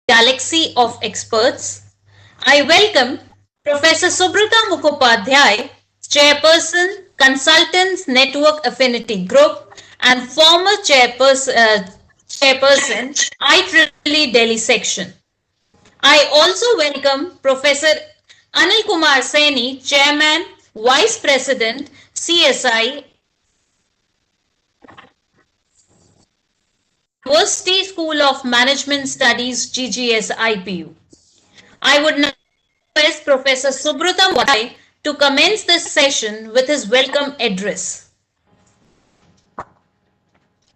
galaxy of experts. I welcome Professor Subrata Mukhopadhyay, Chairperson, Consultants Network Affinity Group, and former Chairperson, IEEE Delhi Section. I also welcome Professor Anil Kumar Saini, Chairman, Vice President, CSI, University School of Management Studies, GGS IPU. I would now request Professor Subrata Mukhopadhyay to commence this session with his welcome address.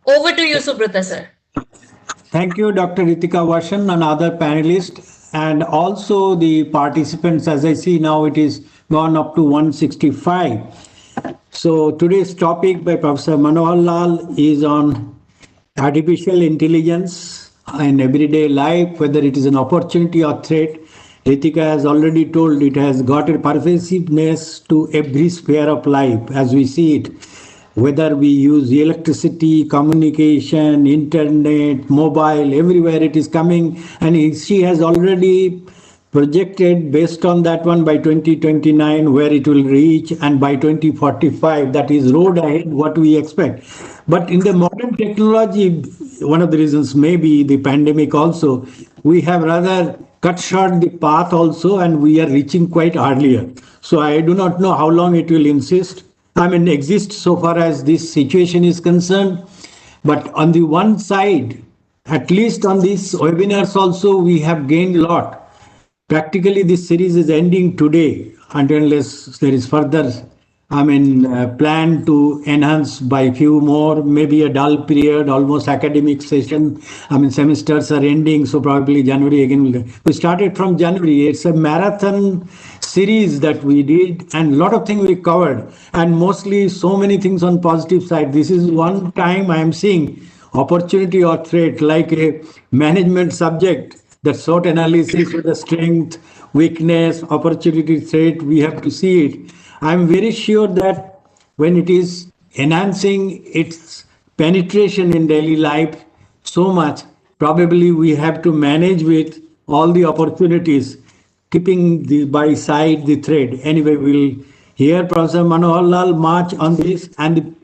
Over to you, Subrata sir. Thank you, Dr. Ritika Vashan and other panelists, and also the participants. As I see now, it is gone up to 165. So today's topic by Professor Manohar Lal is on artificial intelligence in everyday life, whether it is an opportunity or threat. Ritika has already told it has got a pervasiveness to every sphere of life as we see it, whether we use electricity, communication, internet, mobile, everywhere it is coming. And she has already projected based on that one by 2029 where it will reach, and by 2045, that is road ahead what we expect. But in the modern technology, one of the reasons may be the pandemic also, we have rather cut short the path also, and we are reaching quite earlier. So I do not know how long it will exist so far as this situation is concerned. But on the one side, at least on these webinars also, we have gained a lot. Practically, this series is ending today, unless there is further, plan to enhance by few more, maybe a dull period, almost academic session. Semesters are ending, so probably January again. We started from January. It's a marathon series that we did, and a lot of things we covered, and mostly so many things on positive side. This is one time I am seeing opportunity or threat like a management subject, that SWOT analysis with the strength, weakness, opportunity, threat, we have to see it. I'm very sure that when it is enhancing its penetration in daily life so much, probably we have to manage with all the opportunities, keeping the by side the thread. Anyway, we'll hear Professor Manohar Lal much on this, and the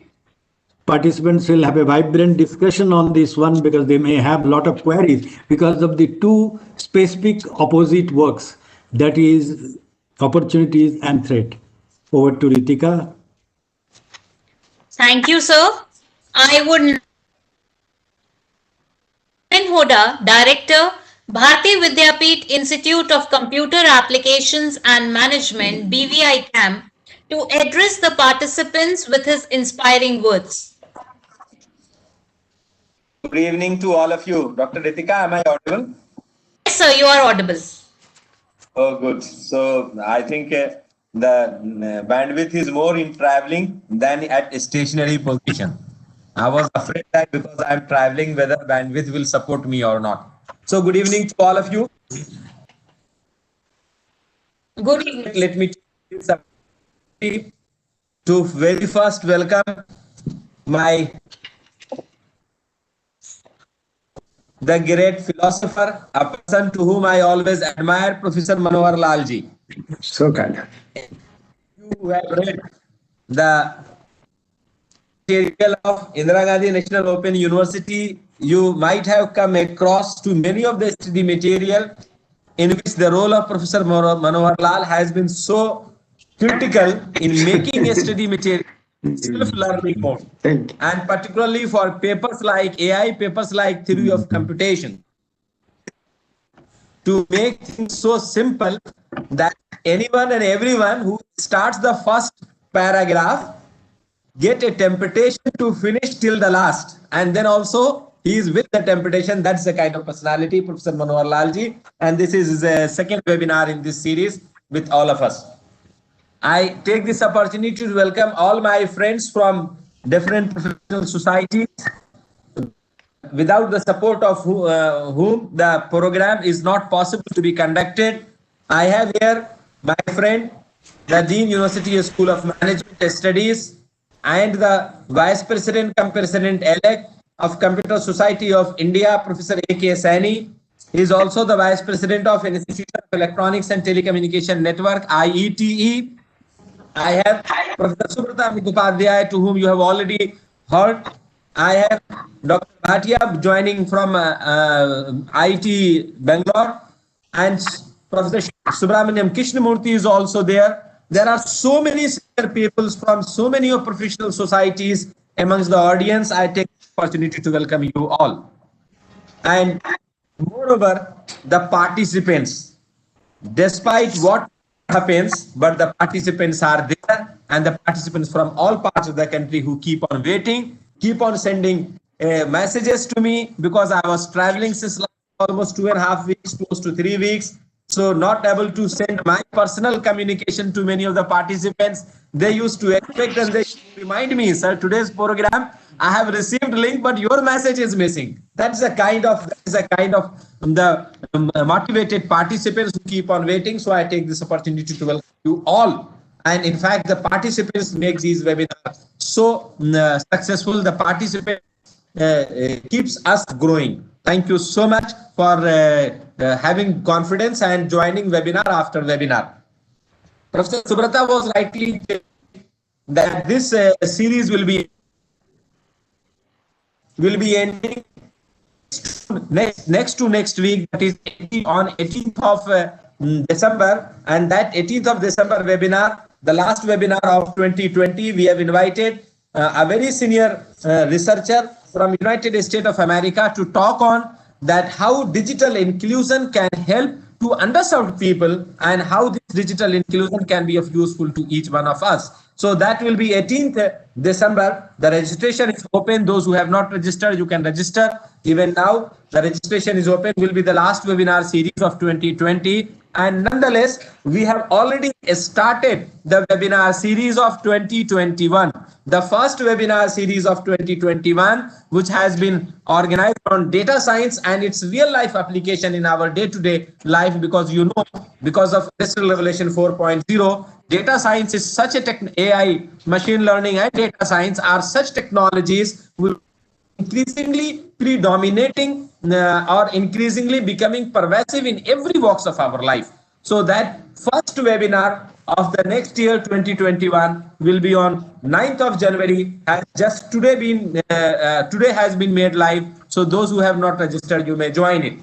participants will have a vibrant discussion on this one because they may have a lot of queries because of the two specific opposite works, that is opportunities and threat. Over to Ritika. Thank you, sir. I would Hoda, Director, Bharati Vidyapeeth Institute of Computer Applications and Management, BVI CAM, to address the participants with his inspiring words. Good evening to all of you. Dr. Ritika, am I audible? Yes, sir, you are audible. Oh, good. So I think the bandwidth is more in traveling than at a stationary position. I was afraid that because I'm traveling, whether bandwidth will support me or not. So good evening to all of you. Good evening. Let me take this opportunity to very first welcome the great philosopher, a person to whom I always admire, Professor Manohar Lalji. So kind of. You have read the material of Indira Gandhi National Open University. You might have come across to many of the study material in which the role of Professor Manohar Lal has been so critical in making a study material self-learning mode, and particularly for papers like AI, papers like theory of computation, to make things so simple that anyone and everyone who starts the first paragraph get a temptation to finish till the last, and then also he is with the temptation. That's the kind of personality, Professor Manohar Lalji, and this is the second webinar in this series with all of us. I take this opportunity to welcome all my friends from different professional societies, without the support of whom the program is not possible to be conducted. I have here my friend, the Dean University School of Management Studies, and the Vice President cum President-elect of Computer Society of India, Professor A.K. Saini, He is also the Vice President of Institute of Electronics and Telecommunication Network, IETE. I have Professor Subrata Mukhopadhyay, to whom you have already heard. I have Dr. Bhatia joining from IIT Bangalore, and Professor Subramaniam Krishnamurthy is also there. There are so many senior people from so many of professional societies amongst the audience. I take the opportunity to welcome you all. And moreover, the participants, despite what happens, but the participants are there, and the participants from all parts of the country who keep on waiting, keep on sending messages to me, because I was traveling since almost 2.5 weeks, close to 3 weeks. So not able to send my personal communication to many of the participants. They used to expect and they remind me, sir, today's program, I have received link, but your message is missing. That is a kind of the motivated participants who keep on waiting. So I take this opportunity to welcome you all. And in fact, the participants make these webinars so successful. The participant keeps us growing. Thank you so much for having confidence and joining webinar after webinar. Professor Subrata was rightly that this series will be ending next week, that is on 18th of December, and that 18th of December webinar, the last webinar of 2020, we have invited a very senior researcher from United States of America to talk on that how digital inclusion can help to underserved people and how this digital inclusion can be of useful to each one of us. So that will be 18th December. The registration is open. Those who have not registered, you can register. Even now, the registration is open. Will be the last webinar series of 2020. And nonetheless, we have already started the webinar series of 2021. The first webinar series of 2021, which has been organized on data science and its real life application in our day-to-day life, because you know, because of Industrial Revolution 4.0, data science is such a AI, machine learning and data science are such technologies will increasingly predominating or increasingly becoming pervasive in every walks of our life. So that first webinar of the next year 2021 will be on 9th of January, has just today today has been made live. So those who have not registered, you may join it.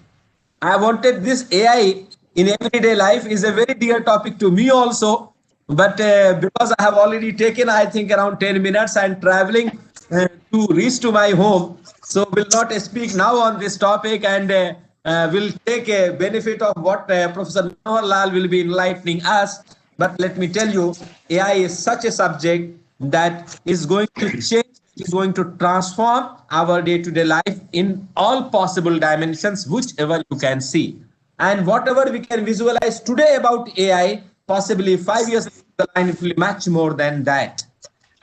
I wanted this AI in everyday life is a very dear topic to me also, but because I have already taken, I think, around 10 minutes and traveling to reach to my home, so will not speak now on this topic, and will take a benefit of what Professor Manohar will be enlightening us. But let me tell you, AI is such a subject that is going to change, is going to transform our day-to-day life in all possible dimensions, whichever you can see. And whatever we can visualize today about AI, possibly 5 years down the line, it will be much more than that.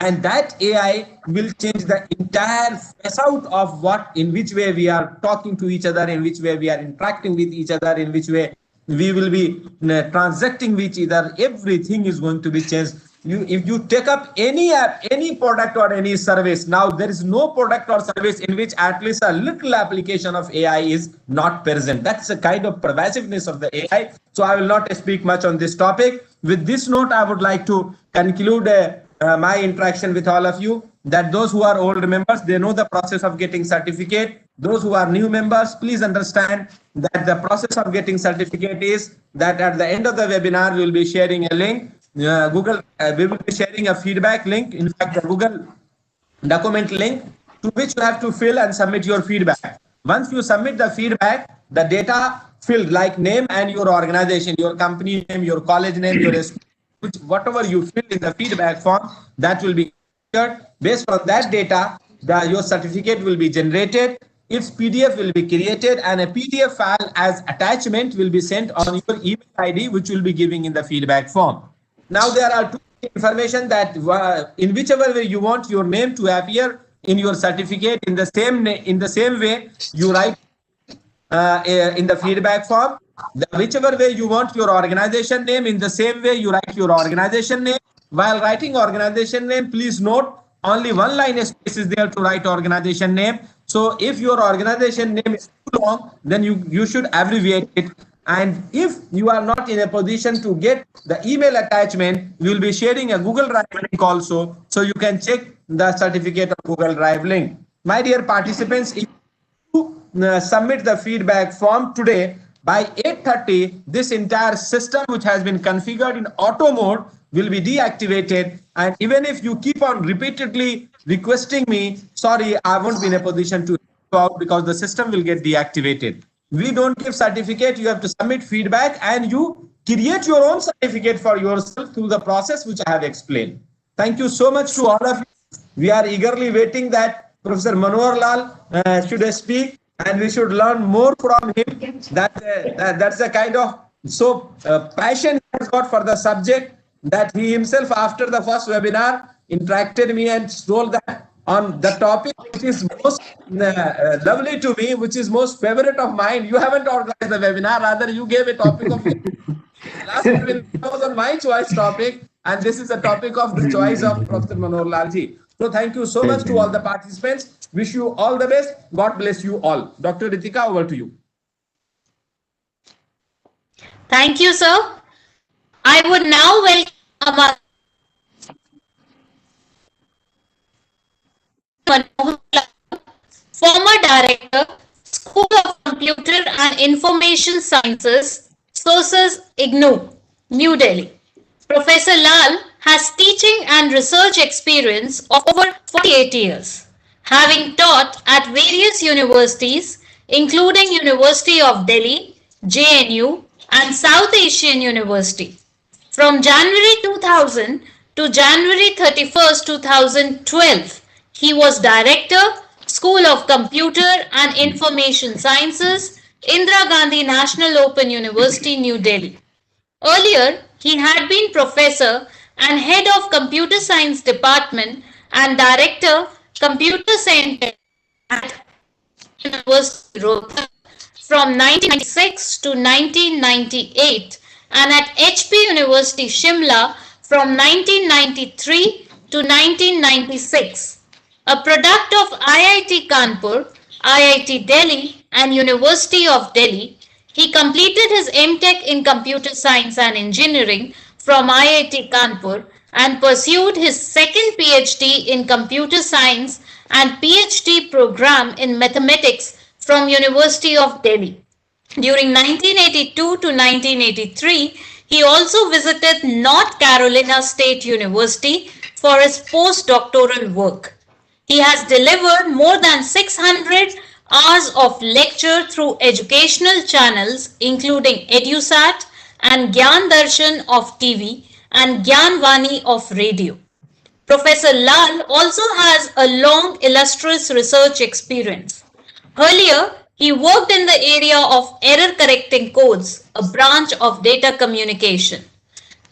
And that AI will change the entire face out of what, in which way we are talking to each other, in which way we are interacting with each other, in which way we will be transacting with each other. Everything is going to be changed. If you take up any app, any product or any service, now there is no product or service in which at least a little application of AI is not present. That's a kind of pervasiveness of the AI. So I will not speak much on this topic. With this note, I would like to conclude my interaction with all of you, that those who are old members, they know the process of getting certificate. Those who are new members, please understand that the process of getting certificate is that at the end of the webinar, we will be sharing a link. We will be sharing a feedback link. In fact, the Google document link to which you have to fill and submit your feedback. Once you submit the feedback, the data filled like name and your organization, your company name, your college name, your whatever you fill in the feedback form, that will be entered. Based on that data, your certificate will be generated. Its PDF will be created and a PDF file as attachment will be sent on your email ID, which will be giving in the feedback form. Now there are two information that in whichever way you want your name to appear in your certificate, in the same way you write in the feedback form. Whichever way you want your organization name, in the same way you write your organization name. While writing organization name, please note only one line space is there to write organization name. So if your organization name is too long, then you should abbreviate it. And if you are not in a position to get the email attachment, we will be sharing a Google Drive link also, so you can check the certificate of Google Drive link. My dear participants, if you submit the feedback form today by 8:30, this entire system which has been configured in auto mode will be deactivated. And even if you keep on repeatedly requesting me, sorry, I won't be in a position to help you out because the system will get deactivated. We don't give certificate. You have to submit feedback and you create your own certificate for yourself through the process which I have explained. Thank you so much to all of you. We are eagerly waiting that Professor Manohar Lal should speak, and we should learn more from him. That's the kind of passion he has got for the subject, that he himself, after the first webinar, interacted me and told that on the topic which is most lovely to me, which is most favorite of mine. You haven't organized the webinar, rather you gave a topic of last webinar was on my choice topic, and this is a topic of the choice of Professor Manohar Lalji. So thank you so much to all the participants. Wish you all the best. God bless you all. Dr. Ritika, over to you. Thank you, sir. I would now welcome Manohar, former director, School of Computer and Information Sciences, Sources IGNOU, New Delhi. Professor Lal has teaching and research experience of over 48 years, having taught at various universities, including University of Delhi, JNU, and South Asian University. From January 2000 to January 31st, 2012, he was Director, School of Computer and Information Sciences, Indira Gandhi National Open University, New Delhi. Earlier, he had been Professor and Head of Computer Science Department and Director, Computer Center at University Rohtak from 1996 to 1998 and at HP University Shimla from 1993 to 1996. A product of IIT Kanpur, IIT Delhi and University of Delhi, he completed his MTech in Computer Science and Engineering from IIT Kanpur and pursued his second PhD in Computer Science and PhD program in Mathematics from University of Delhi. During 1982 to 1983, he also visited North Carolina State University for his postdoctoral work. He has delivered more than 600 hours of lecture through educational channels including EduSat and Gyan Darshan of TV and Gyan Vani of radio. Professor Lal also has a long illustrious research experience. Earlier, he worked in the area of error correcting codes, a branch of data communication.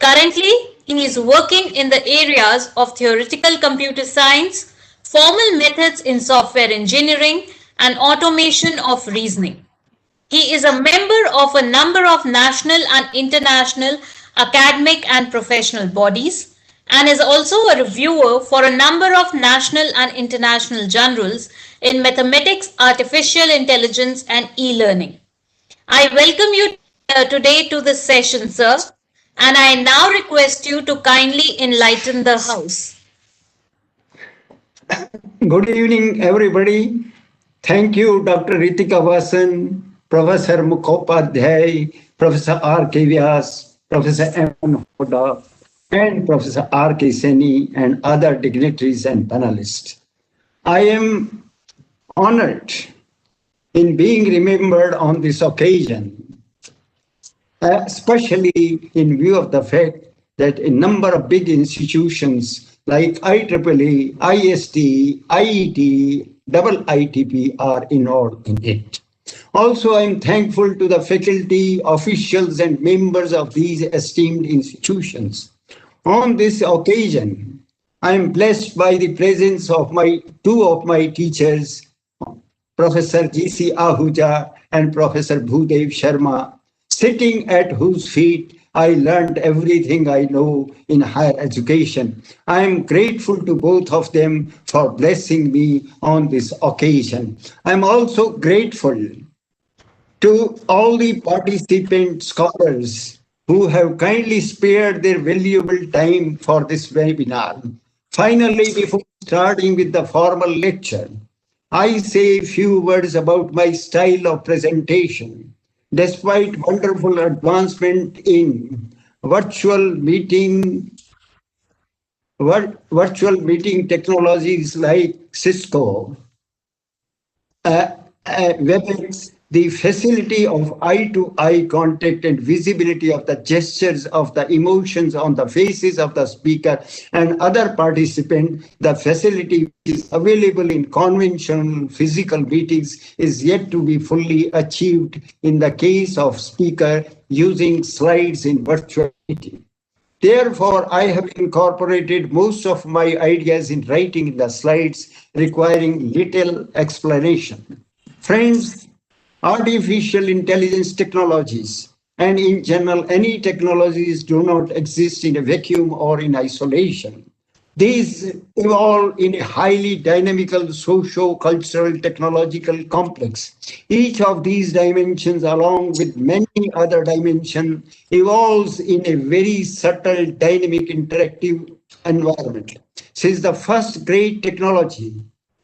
Currently, he is working in the areas of theoretical computer science, formal methods in software engineering, and automation of reasoning. He is a member of a number of national and international academic and professional bodies and is also a reviewer for a number of national and international journals in mathematics, artificial intelligence, and e-learning. I welcome you today to this session, sir, and I now request you to kindly enlighten the House. Good evening, everybody. Thank you, Dr. Ritika Vasan, Professor Mukhopadhyay, Professor R.K. Vyas, Professor M. Hoda, and Professor R.K. Seni, and other dignitaries and panelists. I am honored in being remembered on this occasion, especially in view of the fact that a number of big institutions like IEEE, IST, IET, IITP are involved in it. Also, I am thankful to the faculty, officials, and members of these esteemed institutions. On this occasion, I am blessed by the presence of two of my teachers, Professor G.C. Ahuja and Professor Bhudev Sharma, sitting at whose feet I learned everything I know in higher education. I am grateful to both of them for blessing me on this occasion. I am also grateful to all the participant scholars who have kindly spared their valuable time for this webinar. Finally, before starting with the formal lecture, I say a few words about my style of presentation. Despite wonderful advancement in virtual meeting virtual meeting technologies like Cisco, uh, WebEx, the facility of eye-to-eye contact and visibility of the gestures of the emotions on the faces of the speaker and other participant, the facility which is available in conventional physical meetings is yet to be fully achieved in the case of speaker using slides in virtual meeting. Therefore, I have incorporated most of my ideas in writing the slides, requiring little explanation. Friends, artificial intelligence technologies, and in general, any technologies do not exist in a vacuum or in isolation. These evolve in a highly dynamical socio-cultural technological complex. Each of these dimensions, along with many other dimensions, evolves in a very subtle, dynamic, interactive environment. Since the first great technology,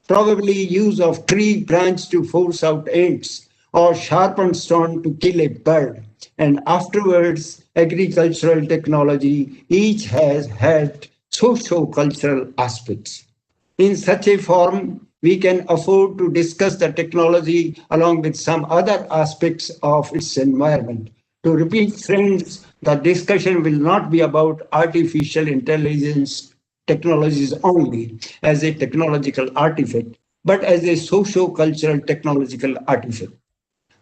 probably use of tree branch to force out ants or sharpened stone to kill a bird, and afterwards agricultural technology, each has had socio-cultural aspects. In such a form, we can afford to discuss the technology along with some other aspects of its environment. To repeat, friends, the discussion will not be about artificial intelligence technologies only as a technological artifact, but as a socio-cultural technological artifact.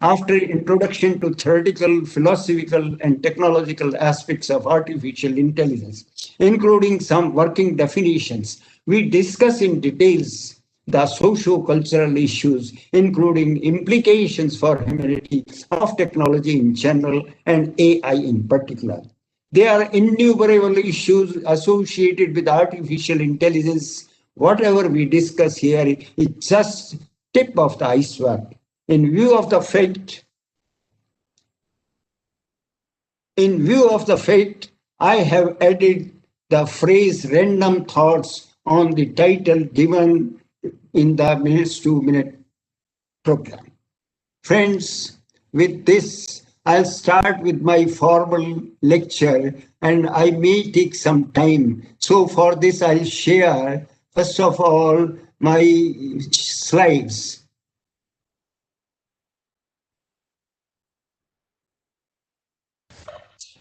After introduction to theoretical, philosophical, and technological aspects of artificial intelligence, including some working definitions, we discuss in details the socio-cultural issues, including implications for humanity of technology in general and AI in particular. There are innumerable issues associated with artificial intelligence. Whatever we discuss here is just tip of the iceberg. In view of the fact, in view of the fact, I have added the phrase random thoughts on the title given in the minutes to minute program. Friends, with this, I'll start with my formal lecture and I may take some time. So for this, I'll share, first of all, my slides.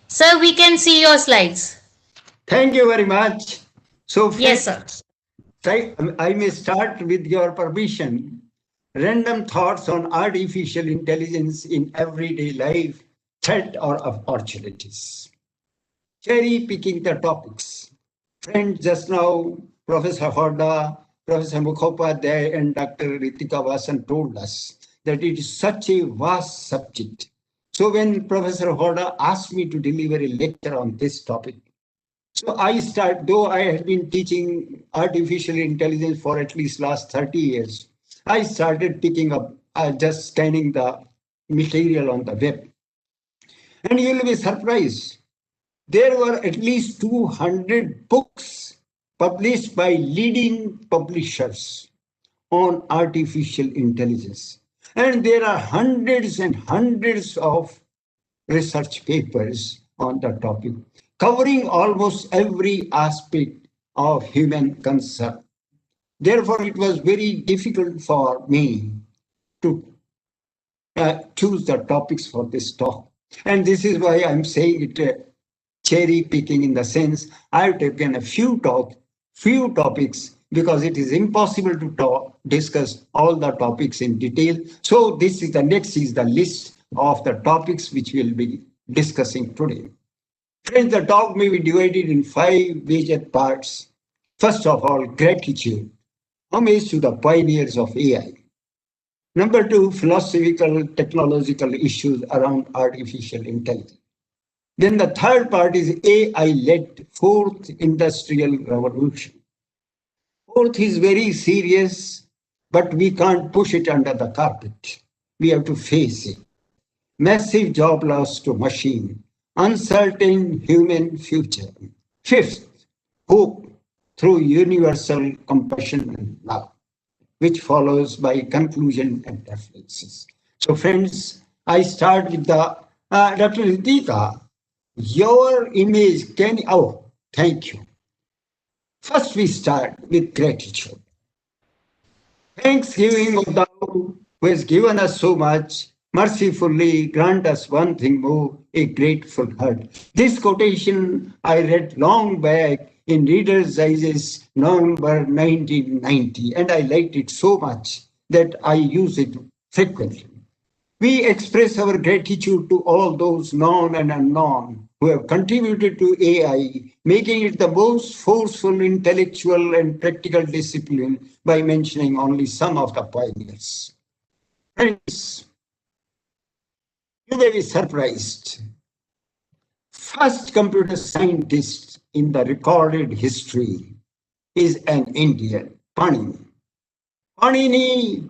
Sir, we can see your slides. Thank you very much. So Yes, friends, sir. I may start with your permission. Random thoughts on artificial intelligence in everyday life, threat or opportunities. Cherry picking the topics. Friends, just now, Professor Horda, Professor Mukhopadhyay, and Dr. Ritika Vasan told us that it is such a vast subject. So when Professor Horda asked me to deliver a lecture on this topic, so I start, though I have been teaching artificial intelligence for at least last 30 years, I started picking up, just scanning the material on the web. And you'll be surprised. There were at least 200 books published by leading publishers on artificial intelligence. And there are hundreds and hundreds of research papers on the topic, covering almost every aspect of human concern. Therefore, it was very difficult for me to choose the topics for this talk. And this is why I'm saying it cherry picking in the sense I've taken a few topics because it is impossible to discuss all the topics in detail. So this is the next is the list of the topics which we'll be discussing today. Friends, the talk may be divided in 5 major parts. First of all, gratitude, homage to the pioneers of AI. Number 2, philosophical, technological issues around artificial intelligence. Then the third part is AI-led fourth industrial revolution. Fourth is very serious, but we can't push it under the carpet. We have to face it. Massive job loss to machine, uncertain human future. Fifth, hope through universal compassion and love, which follows by conclusion and references. So friends, I start with the Dr. Ritika. Your image can, oh, thank you. First, we start with gratitude. Thanksgiving of thou who has given us so much, mercifully grant us one thing more, a grateful heart. This quotation I read long back in Reader's Digest, November 1990, and I liked it so much that I use it frequently. We express our gratitude to all those known and unknown who have contributed to AI, making it the most forceful, intellectual, and practical discipline by mentioning only some of the pioneers. Friends, you may be surprised. First computer scientist in the recorded history is an Indian, Panini. Panini,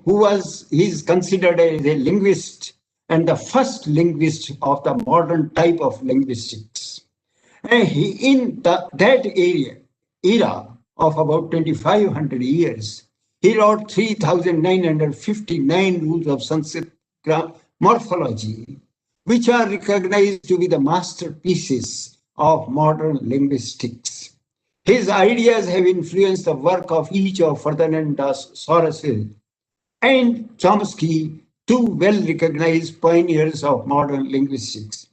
he's considered as a linguist and the first linguist of the modern type of linguistics. And that era of about 2,500 years, he wrote 3,959 rules of Sanskrit morphology, which are recognized to be the masterpieces of modern linguistics. His ideas have influenced the work of each of Ferdinand Saussure and Chomsky, two well-recognized pioneers of modern linguistics.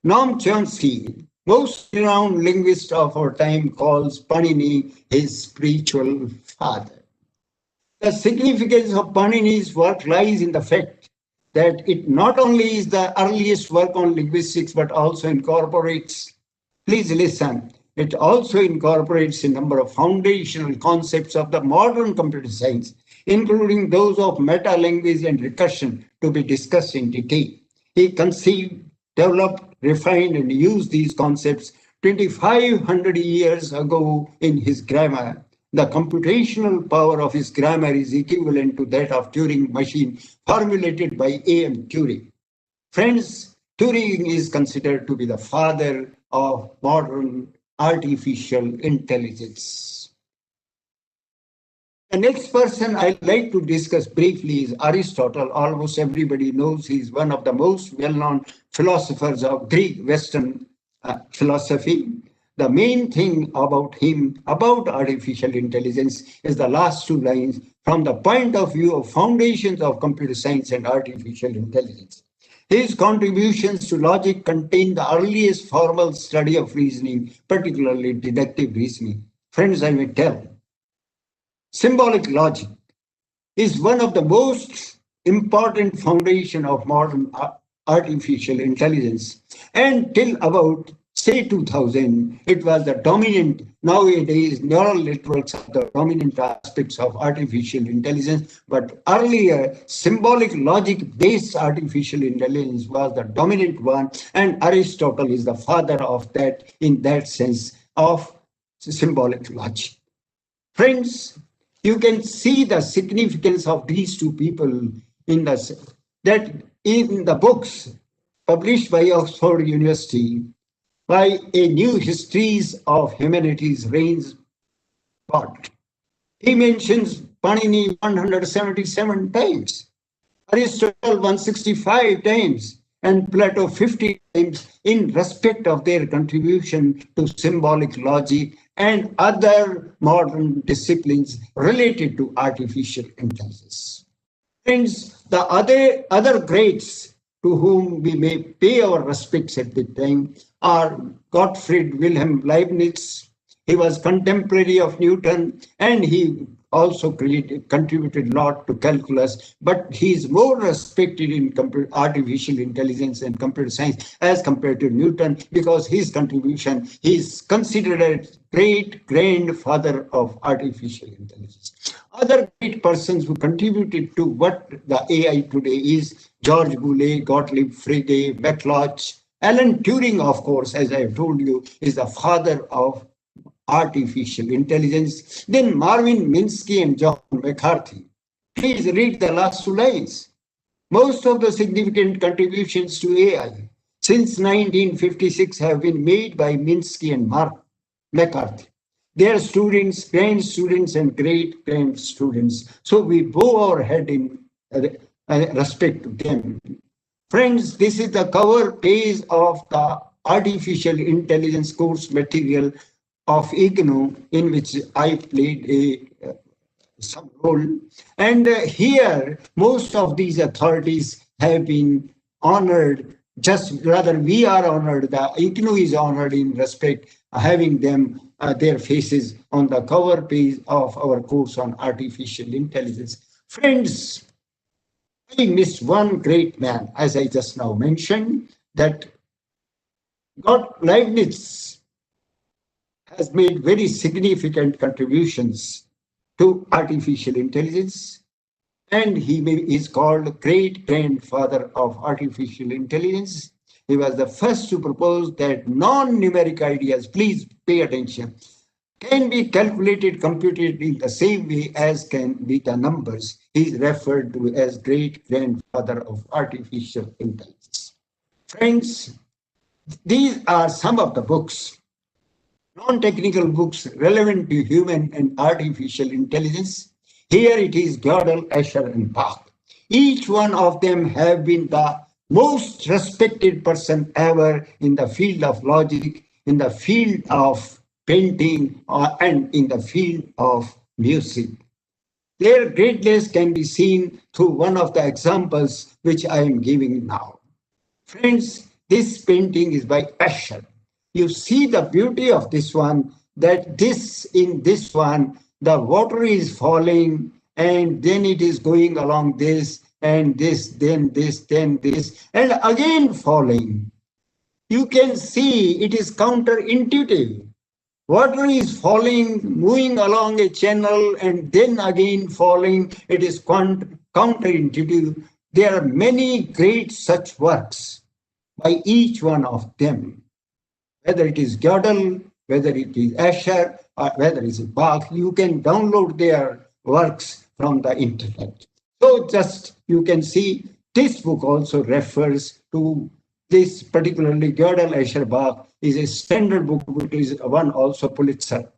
Noam Chomsky, most renowned linguist of our time, calls Panini his spiritual father. The significance of Panini's work lies in the fact that it not only is the earliest work on linguistics, but also incorporates, please listen, it also incorporates a number of foundational concepts of the modern computer science, including those of meta-language and recursion, to be discussed in detail. He conceived, developed, refined, and used these concepts 2,500 years ago in his grammar. The computational power of his grammar is equivalent to that of Turing machine formulated by A.M. Turing. Friends, Turing is considered to be the father of modern artificial intelligence. The next person I'd like to discuss briefly is Aristotle. Almost everybody knows he's one of the most well-known philosophers of Greek Western philosophy. The main thing about him, about artificial intelligence, is the last two lines from the point of view of foundations of computer science and artificial intelligence. His contributions to logic contain the earliest formal study of reasoning, particularly deductive reasoning. Friends, I may tell, symbolic logic is one of the most important foundation of modern artificial intelligence. And till about, say, 2000, it was the dominant. Nowadays, neural networks are the dominant aspects of artificial intelligence, but earlier, symbolic logic-based artificial intelligence was the dominant one, and Aristotle is the father of that, in that sense, of symbolic logic. Friends, you can see the significance of these two people in the books published by Oxford University by A New Histories of Humanities Reigns part. He mentions Panini 177 times, Aristotle 165 times, and Plato 50 times in respect of their contribution to symbolic logic and other modern disciplines related to artificial intelligence. Friends, the other greats to whom we may pay our respects at the time are Gottfried Wilhelm Leibniz. He was contemporary of Newton, and he also contributed a lot to calculus, but he is more respected in artificial intelligence and computer science as compared to Newton, because his contribution, he is considered a great grandfather of artificial intelligence. Other great persons who contributed to what the AI today is: George Boole, Gottlieb Frege, McLauch, Alan Turing, of course, as I've told you, is the father of artificial intelligence. Then Marvin Minsky and John McCarthy. Please read the last two lines. Most of the significant contributions to AI since 1956 have been made by Minsky and Mark McCarthy. Their students, grand students, and great grand students. So we bow our head in respect to them. Friends, this is the cover page of the artificial intelligence course material of IGNOU, in which I played some role. And here, most of these authorities have been honored. Just rather, we are honored. The IGNOU is honored in respect, having them their faces on the cover page of our course on artificial intelligence. Friends, I missed one great man, as I just now mentioned, that God Leibniz has made very significant contributions to artificial intelligence, and he is called great grandfather of artificial intelligence. He was the first to propose that non-numeric ideas, please pay attention, can be calculated, computed in the same way as can be the numbers. He is referred to as great grandfather of artificial intelligence. Friends, these are some of the books, non-technical books relevant to human and artificial intelligence. Here it is Gödel, Escher, and Bach. Each one of them have been the most respected person ever in the field of logic, in the field of painting, and in the field of music. Their greatness can be seen through one of the examples which I am giving now. Friends, this painting is by Escher. You see the beauty of this one, that in this one, the water is falling and then it is going along this and this, then this, then this, and again falling. You can see it is counterintuitive. Water is falling, moving along a channel and then again falling. It is counterintuitive. There are many great such works by each one of them. Whether it is Gödel, whether it is Escher, or whether it is Bach, you can download their works from the internet. So just you can see this book also refers to this, particularly Gödel, Escher, Bach is a standard book, which is one also Pulitzer.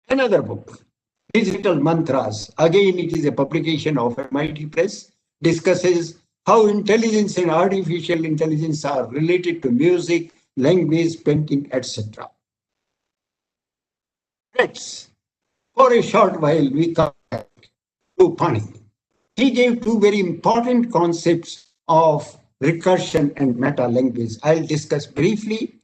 Another book, Digital Mantras, again it is a publication of MIT Press, discusses how intelligence and artificial intelligence are related to music, language, painting, etc. Let's, for a short while, we come back to Panini. He gave two very important concepts of recursion and meta-language. I'll discuss briefly.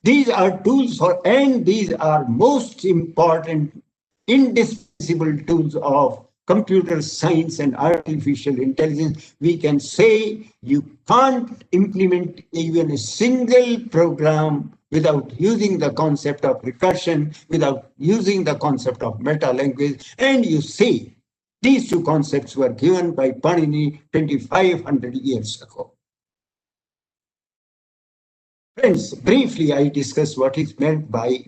These are tools and these are most important, indispensable tools of computer science and artificial intelligence. We can say you can't implement even a single program without using the concept of recursion, without using the concept of meta-language. And you see, these two concepts were given by Panini 2,500 years ago. Friends, briefly I discuss what is meant by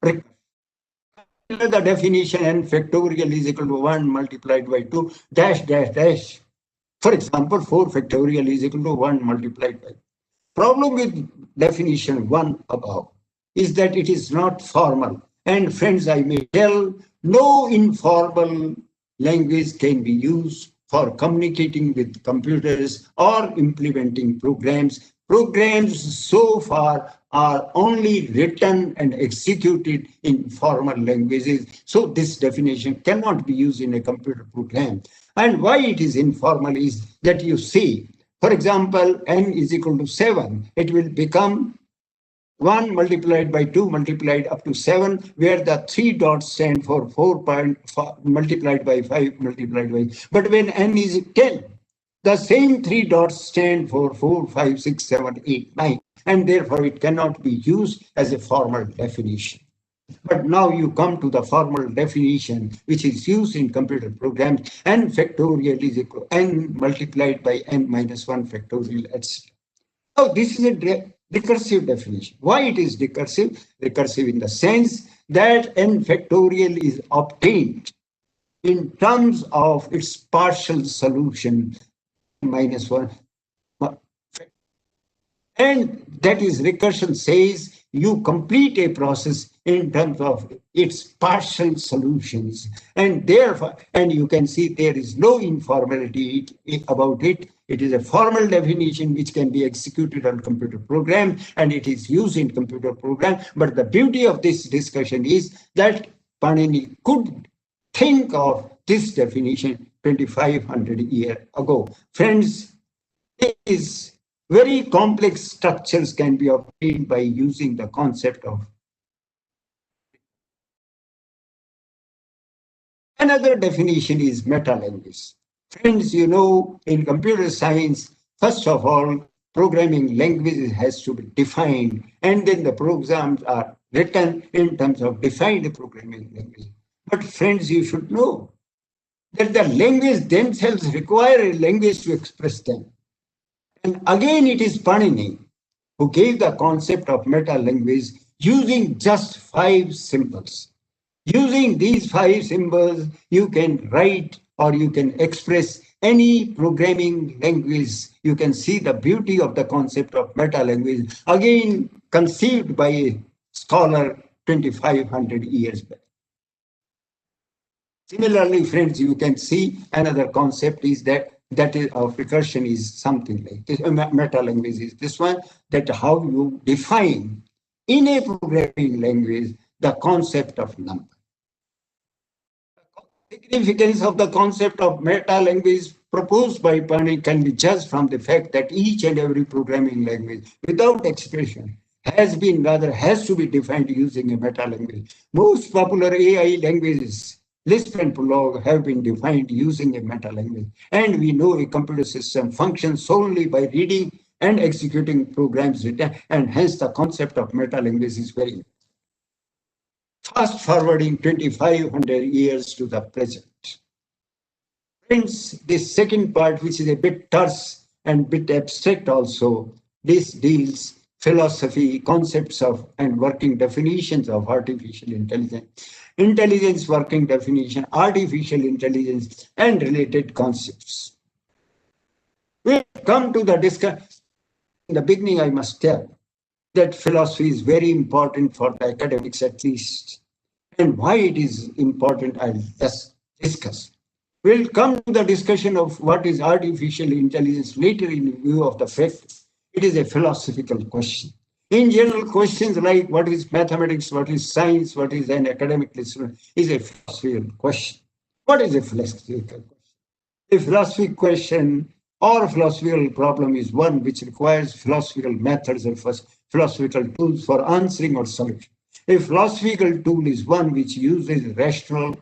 recursion. The definition n factorial is equal to 1 multiplied by 2 dash dash dash. For example, 4 factorial is equal to 1 multiplied by. Problem with definition 1 above is that it is not formal. And friends, I may tell, no informal language can be used for communicating with computers or implementing programs. Programs so far are only written and executed in formal languages. So this definition cannot be used in a computer program. And why it is informal is that you see, for example, n is equal to 7, it will become 1 multiplied by 2 multiplied up to 7, where the 3 dots stand for 4 multiplied by 5 multiplied by. But when n is 10, the same 3 dots stand for 4, 5, 6, 7, 8, 9, and therefore it cannot be used as a formal definition. But now you come to the formal definition, which is used in computer programs, n factorial is equal to n multiplied by n minus 1 factorial, etc. Now, this is a recursive definition. Why it is recursive? Recursive in the sense that n factorial is obtained in terms of its partial solution minus 1. And that is recursion says you complete a process in terms of its partial solutions. And therefore, and you can see there is no informality about it. It is a formal definition which can be executed on computer program, and it is used in computer program. But the beauty of this discussion is that Panini could think of this definition 2,500 years ago. Friends, these very complex structures can be obtained by using the concept of. Another definition is meta-language. Friends, you know, in computer science, first of all, programming languages has to be defined, and then the programs are written in terms of defined programming language. But friends, you should know that the language themselves require a language to express them. And again, it is Panini who gave the concept of meta-language using just 5 symbols. Using these 5 symbols, you can write or you can express any programming language. You can see the beauty of the concept of meta-language, again conceived by a scholar 2,500 years back. Similarly, friends, you can see another concept is that is of recursion is something like this. Meta language is this one, that how you define in a programming language the concept of number. Significance of the concept of meta language proposed by Pani can be judged from the fact that each and every programming language without expression has to be defined using a meta language. Most popular AI languages, Lisp and Prolog, have been defined using a meta language. And we know a computer system functions solely by reading and executing programs written, and hence the concept of meta language is very important. Fast forwarding 2,500 years to the present. Friends, this second part, which is a bit terse and bit abstract also, this deals philosophy, concepts of and working definitions of artificial intelligence, intelligence working definition, artificial intelligence, and related concepts. We come to the discussion. In the beginning, I must tell that philosophy is very important for the academics at least. And why it is important, I'll just discuss. We'll come to the discussion of what is artificial intelligence later in view of the fact it is a philosophical question. In general, questions like what is mathematics, what is science, what is an academic discipline is a philosophical question. What is a philosophical question? A philosophical question or philosophical problem is one which requires philosophical methods or philosophical tools for answering or solution. A philosophical tool is one which uses rational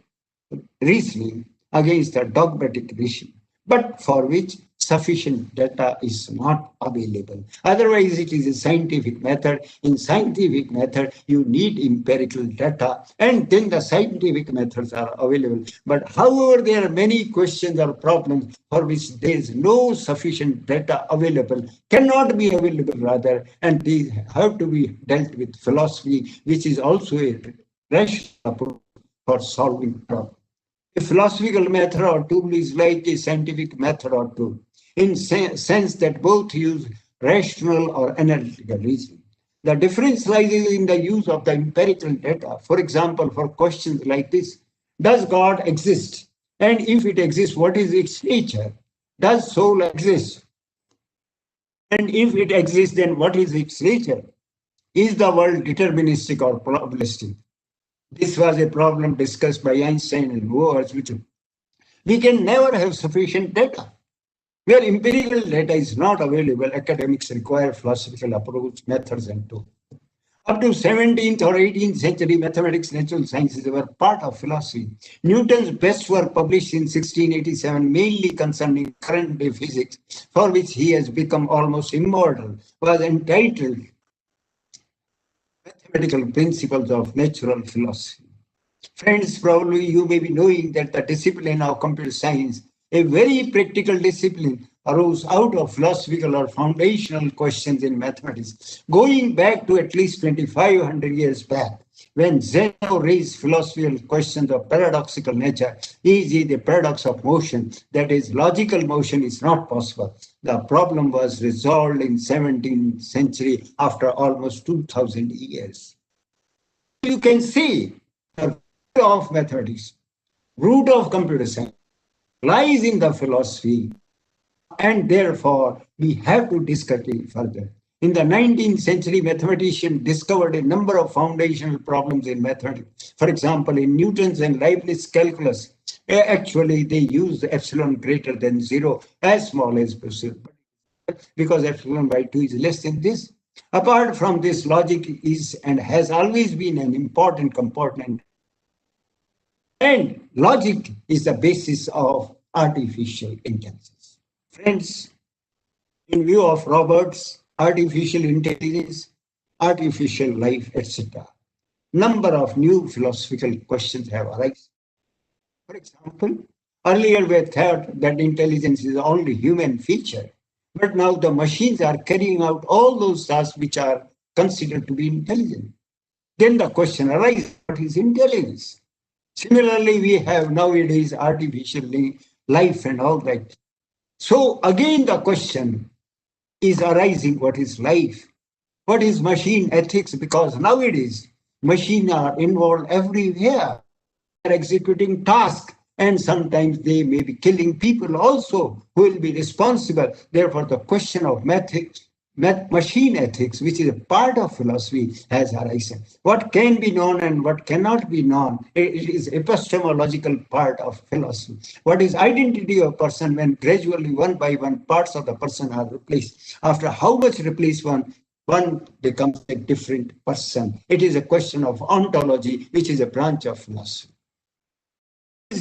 reasoning against a dogmatic reason, but for which sufficient data is not available. Otherwise, it is a scientific method. In scientific method, you need empirical data, and then the scientific methods are available. But however, there are many questions or problems for which there is no sufficient data available, cannot be available rather, and these have to be dealt with philosophy, which is also a rational approach for solving problems. A philosophical method or tool is like a scientific method or tool, in sense that both use rational or analytical reasoning. The difference lies in the use of the empirical data. For example, for questions like this, does God exist? And if it exists, what is its nature? Does soul exist? And if it exists, then what is its nature? Is the world deterministic or probabilistic? This was a problem discussed by Einstein and Manohar, which we can never have sufficient data. Where empirical data is not available, academics require philosophical approach, methods, and tools. Up to 17th or 18th century, mathematics, natural sciences were part of philosophy. Newton's best work, published in 1687, mainly concerning current-day physics, for which he has become almost immortal, was entitled Mathematical Principles of Natural Philosophy. Friends, probably you may be knowing that the discipline of computer science, a very practical discipline, arose out of philosophical or foundational questions in mathematics, going back to at least 2,500 years back, when Zeno raised philosophical questions of paradoxical nature, e.g., the paradox of motion, that is, logical motion is not possible. The problem was resolved in 17th century after almost 2,000 years. You can see the root of mathematics, root of computer science lies in the philosophy, and therefore we have to discuss it further. In the 19th century, mathematicians discovered a number of foundational problems in mathematics. For example, in Newton's and Leibniz's calculus, actually they used epsilon greater than zero, as small as possible, because epsilon by 2 is less than this. Apart from this, logic is and has always been an important component. And logic is the basis of artificial intelligence. Friends, in view of Roberts, artificial intelligence, artificial life, etc., number of new philosophical questions have arisen. For example, earlier we thought that intelligence is only human feature, but now the machines are carrying out all those tasks which are considered to be intelligent. Then the question arises, what is intelligence? Similarly, we have nowadays artificial life and all that. So again, the question is arising, what is life? What is machine ethics? Because nowadays, machines are involved everywhere. They are executing tasks, and sometimes they may be killing people also who will be responsible. Therefore, the question of machine ethics, which is a part of philosophy, has arisen. What can be known and what cannot be known, it is epistemological part of philosophy. What is identity of person when gradually one by one parts of the person are replaced? After how much replace one becomes a different person. It is a question of ontology, which is a branch of philosophy.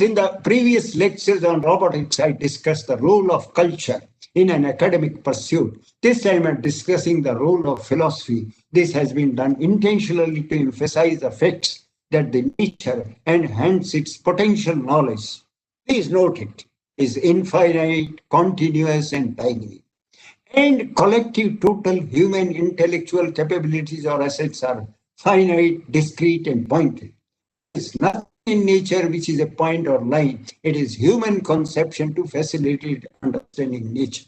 In the previous lectures on robotics, I discussed the role of culture in an academic pursuit. This time I'm discussing the role of philosophy. This has been done intentionally to emphasize the facts that the nature and hence its potential knowledge, please note it, is infinite, continuous, and dynamic. And collective total human intellectual capabilities or assets are finite, discrete, and pointed. It's nothing in nature which is a point or line. It is human conception to facilitate understanding nature.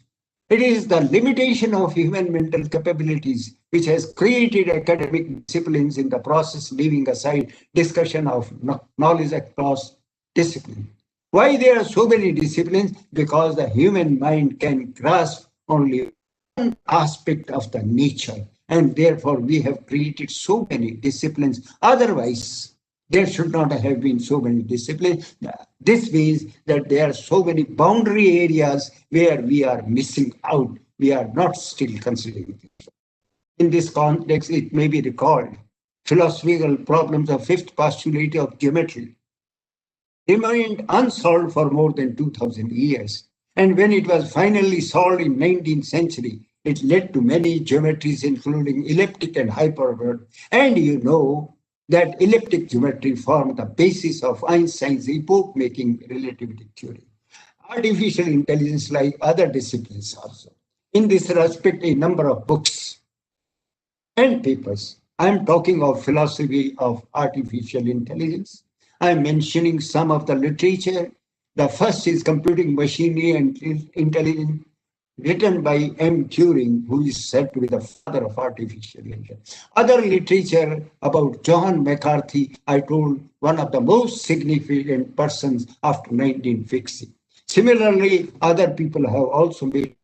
It is the limitation of human mental capabilities which has created academic disciplines in the process, leaving aside discussion of knowledge across discipline. Why there are so many disciplines? Because the human mind can grasp only one aspect of the nature, and therefore we have created so many disciplines. Otherwise, there should not have been so many disciplines. This means that there are so many boundary areas where we are missing out. We are not still considering it. In this context, it may be recalled philosophical problems of fifth postulate of geometry remained unsolved for more than 2,000 years. And when it was finally solved in 19th century, it led to many geometries, including elliptic and hyperbolic. And you know that elliptic geometry formed the basis of Einstein's epoch-making relativity theory. Artificial intelligence, like other disciplines also. In this respect, a number of books and papers. I'm talking of philosophy of artificial intelligence. I'm mentioning some of the literature. The first is Computing Machinery and Intelligence, written by M. Turing, who is said to be the father of artificial intelligence. Other literature about John McCarthy, I told, one of the most significant persons after 1950. Similarly, other people have also made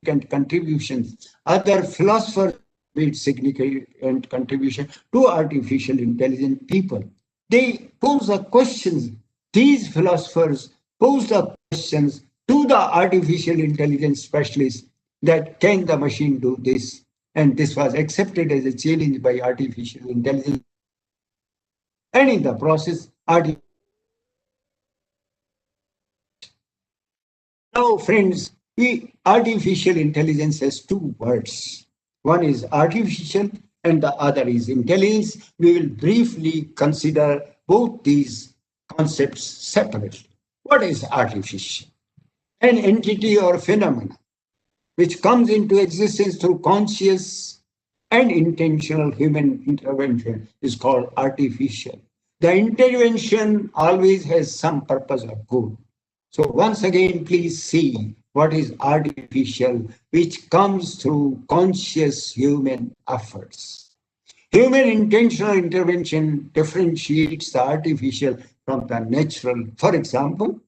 significant contributions. Other philosophers made significant contribution to artificial intelligence people. They pose the questions. These philosophers pose the questions to the artificial intelligence specialists that can the machine do this? And this was accepted as a challenge by artificial intelligence. And in the process, now, friends, artificial intelligence has two words. One is artificial and the other is intelligence. We will briefly consider both these concepts separately. What is artificial? An entity or phenomena which comes into existence through conscious and intentional human intervention is called artificial. The intervention always has some purpose of good. So once again, please see what is artificial, which comes through conscious human efforts. Human intentional intervention differentiates the artificial from the natural. For example,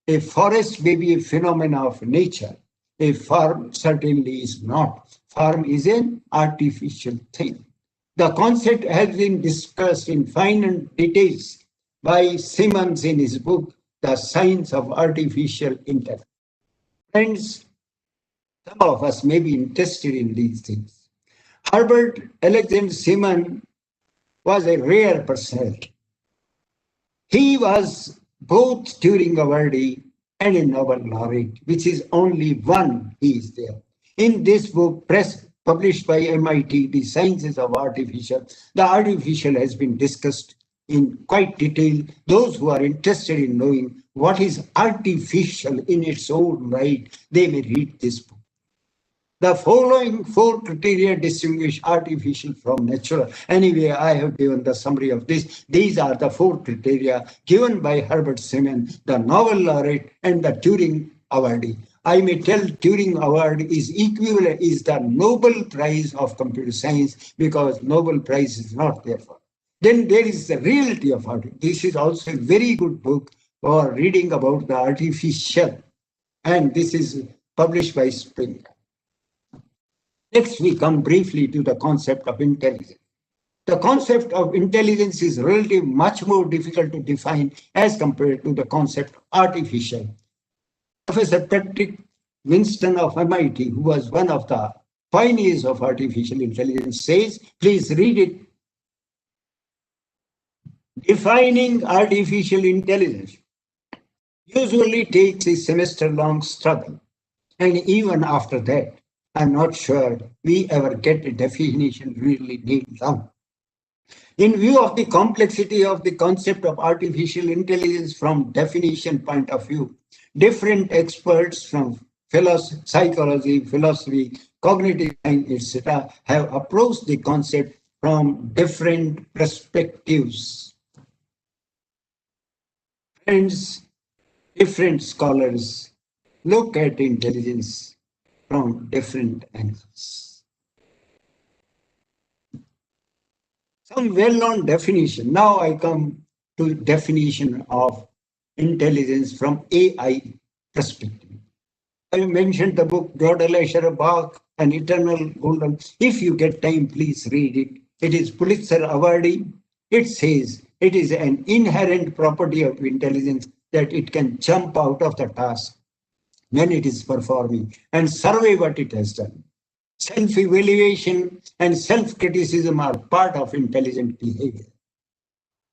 a forest may be a phenomenon of nature. A farm certainly is not. Farm is an artificial thing. The concept has been discussed in fine details by Simmons in his book, The Science of Artificial Intelligence. Friends, some of us may be interested in these things. Herbert Alexander Simmons was a rare personality. He was both Turing Awardee and a Nobel laureate, which is only one he is there. In this book, published by MIT, The Sciences of Artificial, the artificial has been discussed in quite detail. Those who are interested in knowing what is artificial in its own right, they may read this book. The following four criteria distinguish artificial from natural. Anyway, I have given the summary of this. These are the four criteria given by Herbert Simmons, the Nobel laureate and the Turing awardee. I may tell Turing Award is equivalent, is the Nobel Prize of computer science, because Nobel Prize is not there for. Then there is the reality of art. This is also a very good book for reading about the artificial. And this is published by Springer. Next, we come briefly to the concept of intelligence. The concept of intelligence is relatively much more difficult to define as compared to the concept of artificial. Professor Patrick Winston of MIT, who was one of the pioneers of artificial intelligence, says, please read it. Defining artificial intelligence usually takes a semester-long struggle, and even after that, I'm not sure we ever get a definition really nailed down. In view of the complexity of the concept of artificial intelligence from definition point of view, different experts from psychology, philosophy, cognitive science, etc., have approached the concept from different perspectives. Friends, different scholars look at intelligence from different angles. Some well-known definition. Now I come to definition of intelligence from AI perspective. I mentioned the book Gödel, Bach, and Eternal Golden. If you get time, please read it. It is Pulitzer awardee. It says it is an inherent property of intelligence that it can jump out of the task when it is performing and survey what it has done. Self-evaluation and self-criticism are part of intelligent behavior.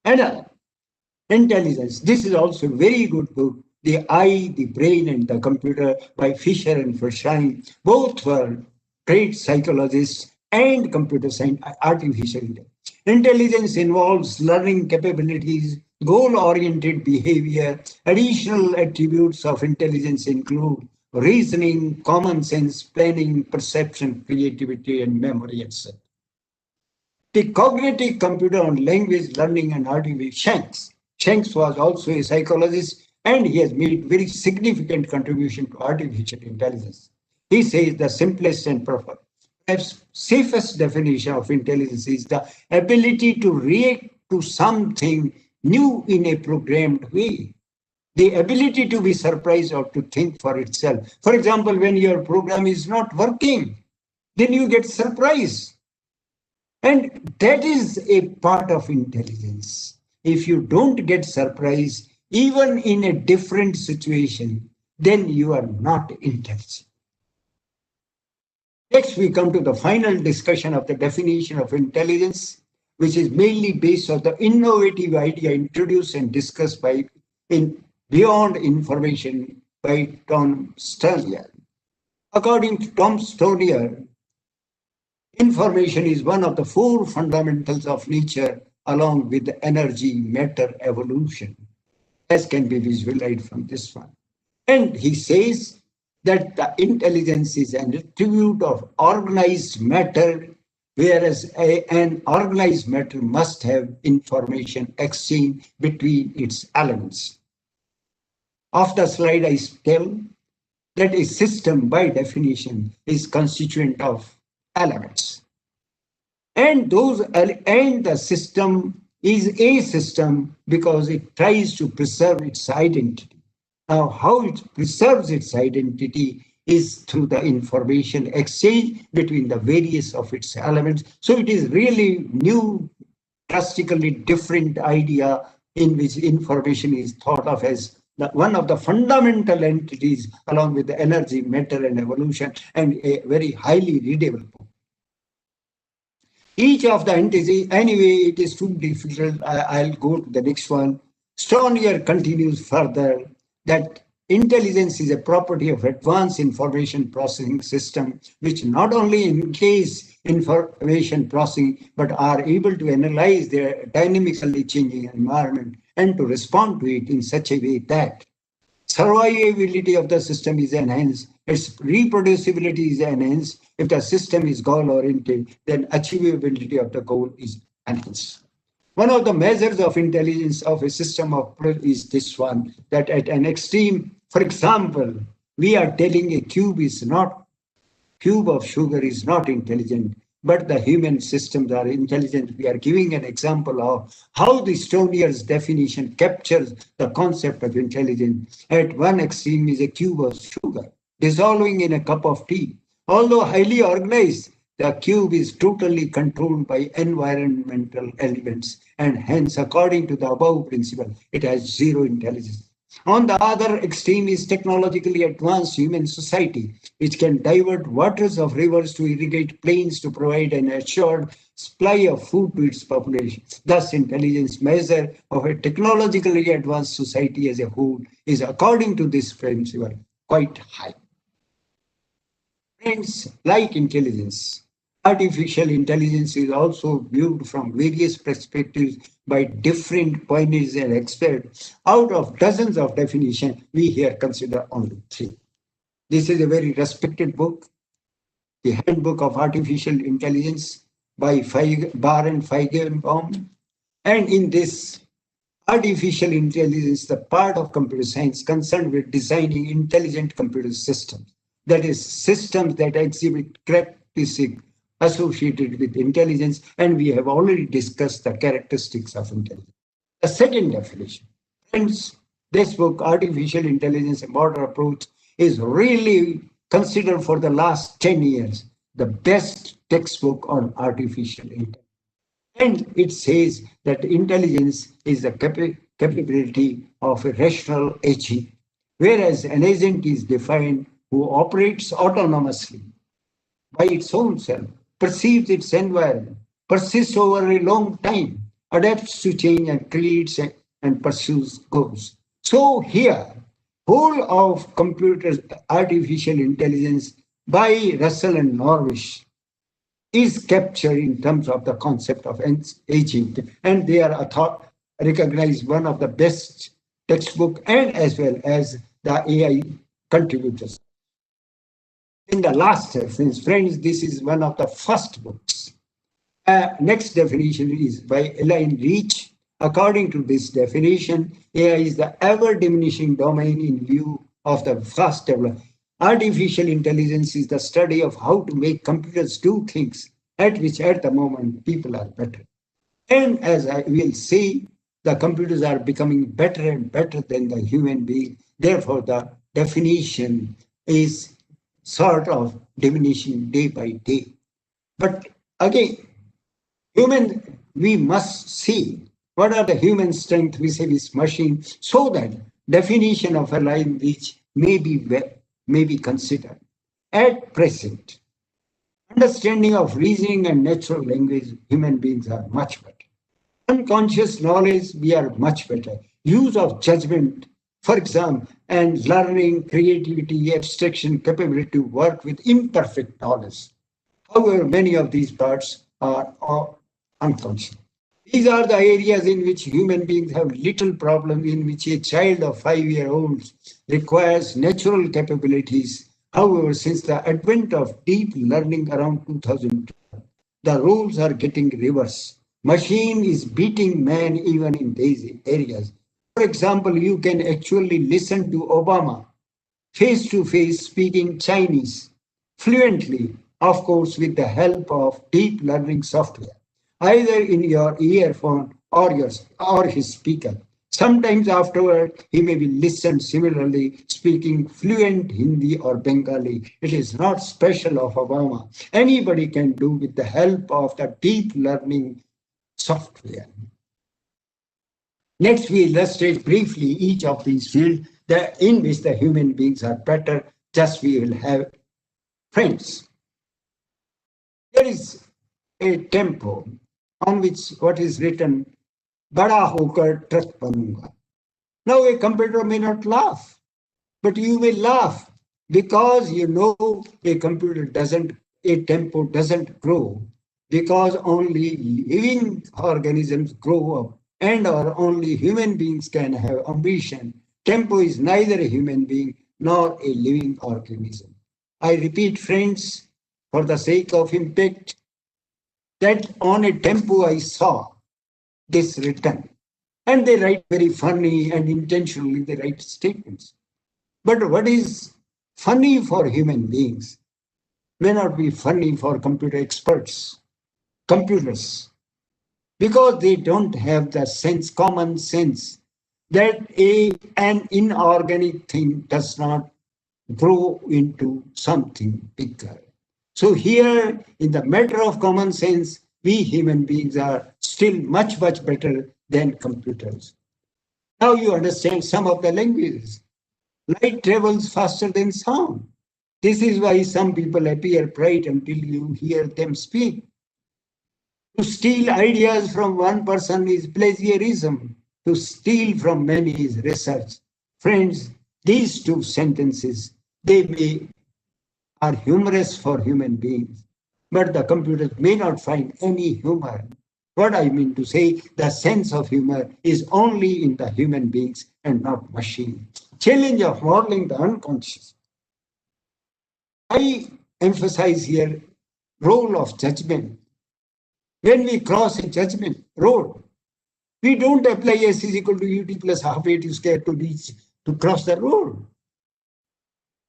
And intelligence, this is also a very good book, The Eye, the Brain, and the Computer by Fisher and Verschheim. Both were great psychologists and computer science, artificial intelligence. Intelligence involves learning capabilities, goal-oriented behavior. Additional attributes of intelligence include reasoning, common sense, planning, perception, creativity, and memory, etc. The cognitive computer on language learning and artificial Shanks was also a psychologist, and he has made very significant contribution to artificial intelligence. He says the simplest and perhaps safest definition of intelligence is the ability to react to something new in a programmed way. The ability to be surprised or to think for itself. For example, when your program is not working, then you get surprised. And that is a part of intelligence. If you don't get surprised, even in a different situation, then you are not intelligent. Next, we come to the final discussion of the definition of intelligence, which is mainly based on the innovative idea introduced and discussed in Beyond Information by Tom Sturrier. According to Tom Sturrier, information is one of the four fundamentals of nature, along with energy, matter, evolution, as can be visualized from this one. And he says that the intelligence is an attribute of organized matter, whereas an organized matter must have information exchange between its elements. Of the slide, I tell that a system, by definition, is constituent of elements. And the system is a system because it tries to preserve its identity. Now, how it preserves its identity is through the information exchange between the various of its elements. So it is really new, drastically different idea in which information is thought of as one of the fundamental entities along with the energy, matter, and evolution, and a very highly readable book. Each of the entities, anyway, it is too difficult. I'll go to the next one. Stoneyar continues further that intelligence is a property of advanced information processing system, which not only engage information processing, but are able to analyze their dynamically changing environment and to respond to it in such a way that survivability of the system is enhanced, its reproducibility is enhanced. If the system is goal oriented, then achievability of the goal is enhanced. One of the measures of intelligence of a system of is this one, that at an extreme, for example, we are telling a cube of sugar is not intelligent, but the human systems are intelligent. We are giving an example of how the Stoneyar's definition captures the concept of intelligence. At one extreme is a cube of sugar dissolving in a cup of tea. Although highly organized, the cube is totally controlled by environmental elements, and hence, according to the above principle, it has zero intelligence. On the other extreme is technologically advanced human society, which can divert waters of rivers to irrigate plains to provide an assured supply of food to its population. Thus, intelligence measure of a technologically advanced society as a whole is, according to this principle, quite high. Friends, like intelligence, artificial intelligence is also viewed from various perspectives by different pioneers and experts. Out of dozens of definitions, we here consider only three. This is a very respected book, The Handbook of Artificial Intelligence by Barr and Feigenbaum. And in this artificial intelligence, the part of computer science concerned with designing intelligent computer systems, that is, systems that exhibit characteristics associated with intelligence, and we have already discussed the characteristics of intelligence. The second definition, friends, this book, Artificial Intelligence, a Modern Approach, is really considered for the last 10 years the best textbook on artificial intelligence. And it says that intelligence is the capability of a rational agent, whereas an agent is defined who operates autonomously by its own self, perceives its environment, persists over a long time, adapts to change and creates and pursues goals. So here, whole of computer artificial intelligence by Russell and Norwish is captured in terms of the concept of agent, and they are recognized one of the best textbook and as well as the AI contributors. In the last reference, friends, this is one of the first books. Next definition is by Elaine Reach. According to this definition, AI is the ever-diminishing domain in view of the fast development. Artificial intelligence is the study of how to make computers do things at which at the moment people are better. And as I will say, the computers are becoming better and better than the human being. Therefore, the definition is sort of diminishing day by day. But again, we must see what are the human strength vis-a-vis machine, so that definition of a language may be considered. At present, understanding of reasoning and natural language, human beings are much better. Unconscious knowledge, we are much better. Use of judgment, for example, and learning, creativity, abstraction, capability to work with imperfect knowledge. However, many of these parts are unconscious. These are the areas in which human beings have little problem, in which a child of 5-year-olds requires natural capabilities. However, since the advent of deep learning around 2000, the roles are getting reversed. Machine is beating man even in these areas. For example, you can actually listen to Obama face to face speaking Chinese fluently, of course, with the help of deep learning software, either in your earphone or his speaker. Sometimes afterward, he may be listened similarly, speaking fluent Hindi or Bengali. It is not special of Obama. Anybody can do with the help of the deep learning software. Next, we illustrate briefly each of these fields in which the human beings are better. Just we will have friends. There is a tempo on which what is written, "Bada hokar trust banunga." Now, a computer may not laugh, but you will laugh because you know a tempo doesn't grow because only living organisms grow up and or only human beings can have ambition. Tempo is neither a human being nor a living organism. I repeat, friends, for the sake of impact, that on a tempo I saw this written. And they write very funny and intentionally they write statements. But what is funny for human beings may not be funny for computer experts, computers, because they don't have the common sense that an inorganic thing does not grow into something bigger. So here, in the matter of common sense, we human beings are still much, much better than computers. Now you understand some of the languages. Light travels faster than sound. This is why some people appear bright until you hear them speak. To steal ideas from one person is plagiarism. To steal from many is research. Friends, these two sentences, they may are humorous for human beings, but the computers may not find any humor. What I mean to say, the sense of humor is only in the human beings and not machine. Challenge of modeling the unconscious. I emphasize here role of judgment. When we cross a judgment road, we don't apply S is equal to UT plus half A to square to cross the road.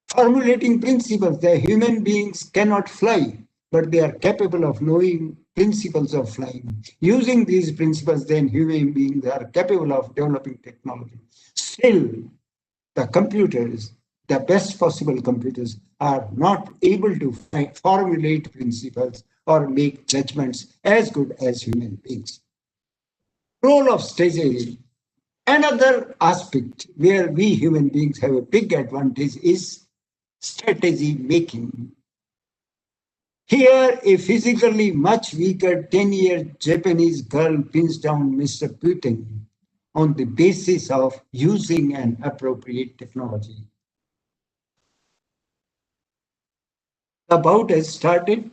Formulating principles, the human beings cannot fly, but they are capable of knowing principles of flying. Using these principles, then human beings are capable of developing technology. Still, the computers, the best possible computers, are not able to formulate principles or make judgments as good as human beings. Role of strategy. Another aspect where we human beings have a big advantage is strategy making. Here, a physically much weaker 10-year Japanese girl pins down Mr. Putin on the basis of using an appropriate technology. The bout has started.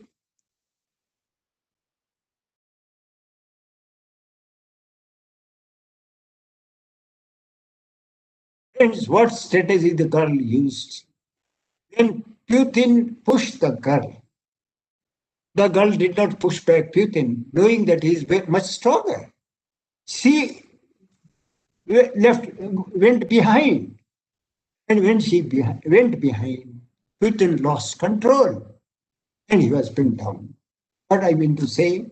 Friends, what strategy the girl used? When Putin pushed the girl did not push back Putin, knowing that he is much stronger. She went behind. And when she went behind, Putin lost control and he was pinned down. What I mean to say,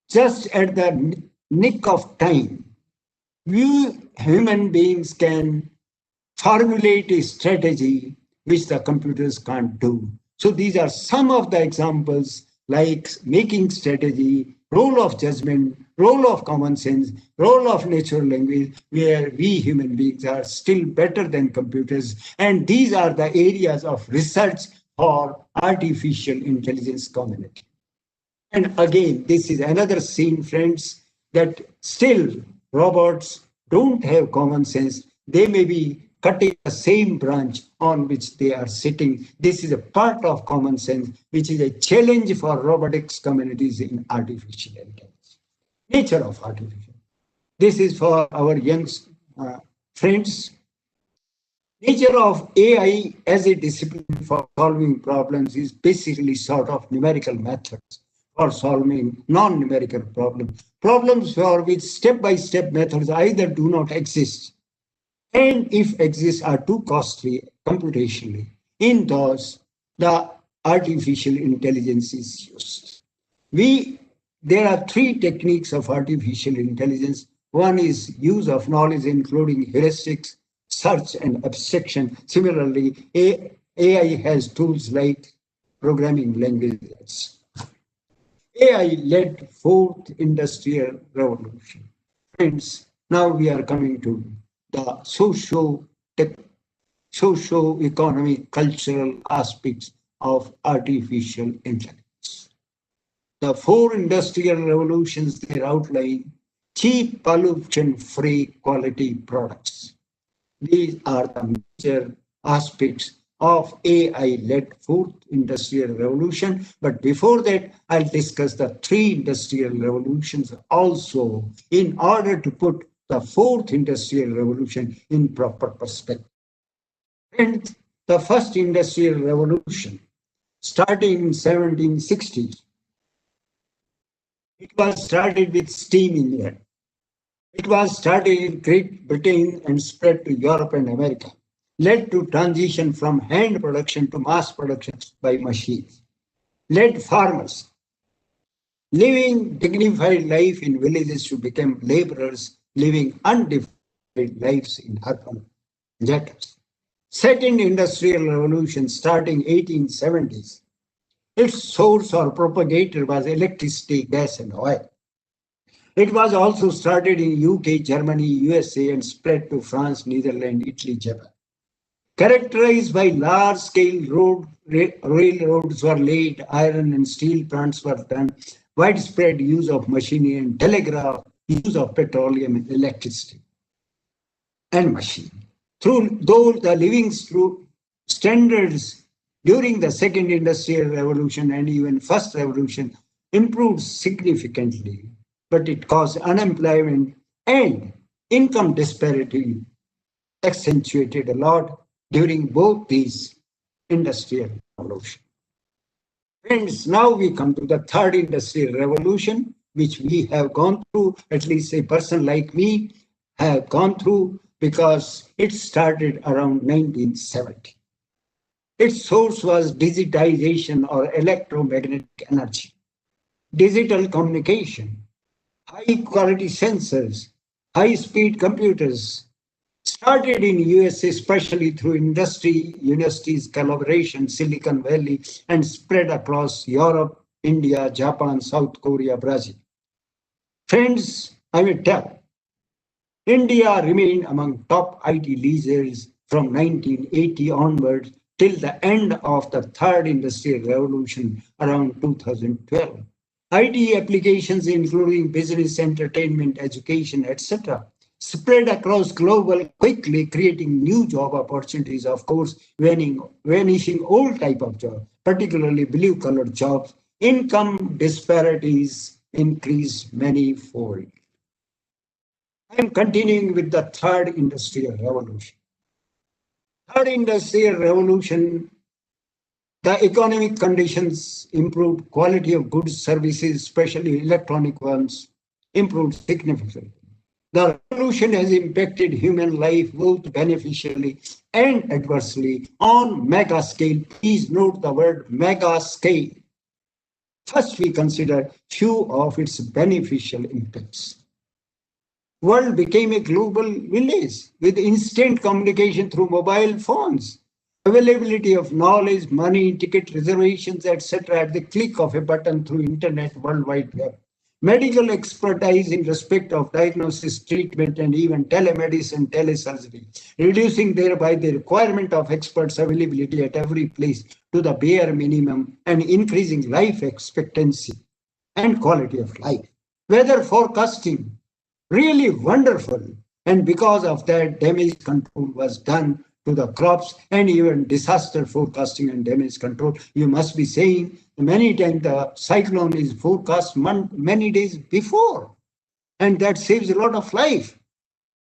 just at the nick of time, we human beings can formulate a strategy which the computers can't do. So these are some of the examples like making strategy, role of judgment, role of common sense, role of natural language, where we human beings are still better than computers. And these are the areas of research for artificial intelligence community. And again, this is another scene, friends, that still robots don't have common sense. They may be cutting the same branch on which they are sitting. This is a part of common sense, which is a challenge for robotics communities in artificial intelligence. Nature of artificial. This is for our young friends. Nature of AI as a discipline for solving problems is basically sort of numerical methods for solving non-numerical problems. Problems for which step-by-step methods either do not exist and if exist are too costly computationally. In those, the artificial intelligence is used. There are three techniques of artificial intelligence. One is use of knowledge, including heuristics, search, and abstraction. Similarly, AI has tools like programming languages. AI led fourth industrial revolution. Friends, now we are coming to the socio-economic, cultural aspects of artificial intelligence. The four industrial revolutions they outline cheap, pollution-free quality products. These are the major aspects of AI-led fourth industrial revolution. But before that, I'll discuss the three industrial revolutions also in order to put the fourth industrial revolution in proper perspective. And the first industrial revolution starting in 1760s. It was started with steam engine. It was started in Great Britain and spread to Europe and America, led to transition from hand production to mass production by machines, led farmers living dignified life in villages to become laborers living undignified lives in urban ghettos. Second industrial revolution starting 1870s. Its source or propagator was electricity, gas and oil. It was also started in UK, Germany, USA, and spread to France, Netherlands, Italy, Japan. Characterized by large-scale railroads were laid, iron and steel plants were done, widespread use of machinery and telegraph, use of petroleum and electricity and machine. Though the living standards during the second industrial revolution and even first revolution improved significantly, but it caused unemployment and income disparity accentuated a lot during both these industrial revolutions. Friends, now we come to the third industrial revolution, which we have gone through, at least a person like me have gone through because it started around 1970. Its source was digitization or electromagnetic energy, digital communication, high quality sensors, high speed computers, started in US especially through industry, universities, collaboration, Silicon Valley, and spread across Europe, India, Japan, South Korea, Brazil. Friends, I will tell, India remained among top IT leaders from 1980 onwards till the end of the third industrial revolution around 2012. IT applications, including business, entertainment, education, etc., spread across global quickly, creating new job opportunities, of course, vanishing old type of jobs, particularly blue-collar jobs. Income disparities increased manifold. I am continuing with the third industrial revolution. Third industrial revolution, the economic conditions improved, quality of goods, services, especially electronic ones, improved significantly. The revolution has impacted human life both beneficially and adversely on mega scale. Please note the word mega scale. First, we consider few of its beneficial impacts. World became a global village with instant communication through mobile phones, availability of knowledge, money, ticket reservations, etc. at the click of a button through internet, World Wide Web. Medical expertise in respect of diagnosis, treatment, and even telemedicine, telesurgery, reducing thereby the requirement of experts' availability at every place to the bare minimum and increasing life expectancy and quality of life. Weather forecasting, really wonderful. And because of that, damage control was done to the crops and even disaster forecasting and damage control. You must be saying many times the cyclone is forecast many days before. and that saves a lot of life.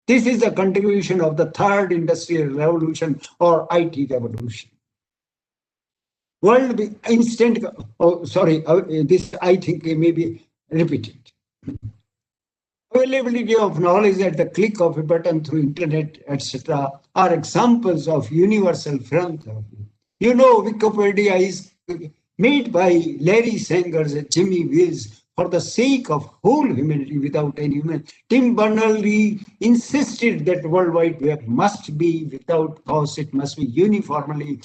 This is the contribution of the third industrial revolution or IT revolution. World instant, oh, sorry, this I think may be repeated. Availability of knowledge at the click of a button through internet, etc., are examples of universal philanthropy. You know, Wikipedia is made by Larry Sanger's and Jimmy Wales for the sake of whole humanity without any human. Tim Berners-Lee insisted that World Wide Web must be without cost, it must be uniformly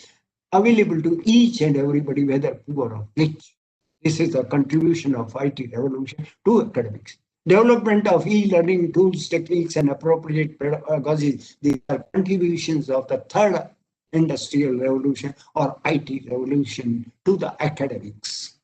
available to each and everybody, whether poor or rich. This is the contribution of IT revolution to academics. Development of e-learning tools, techniques, and appropriate pedagogies. These are contributions of the third industrial revolution or IT revolution to the academics.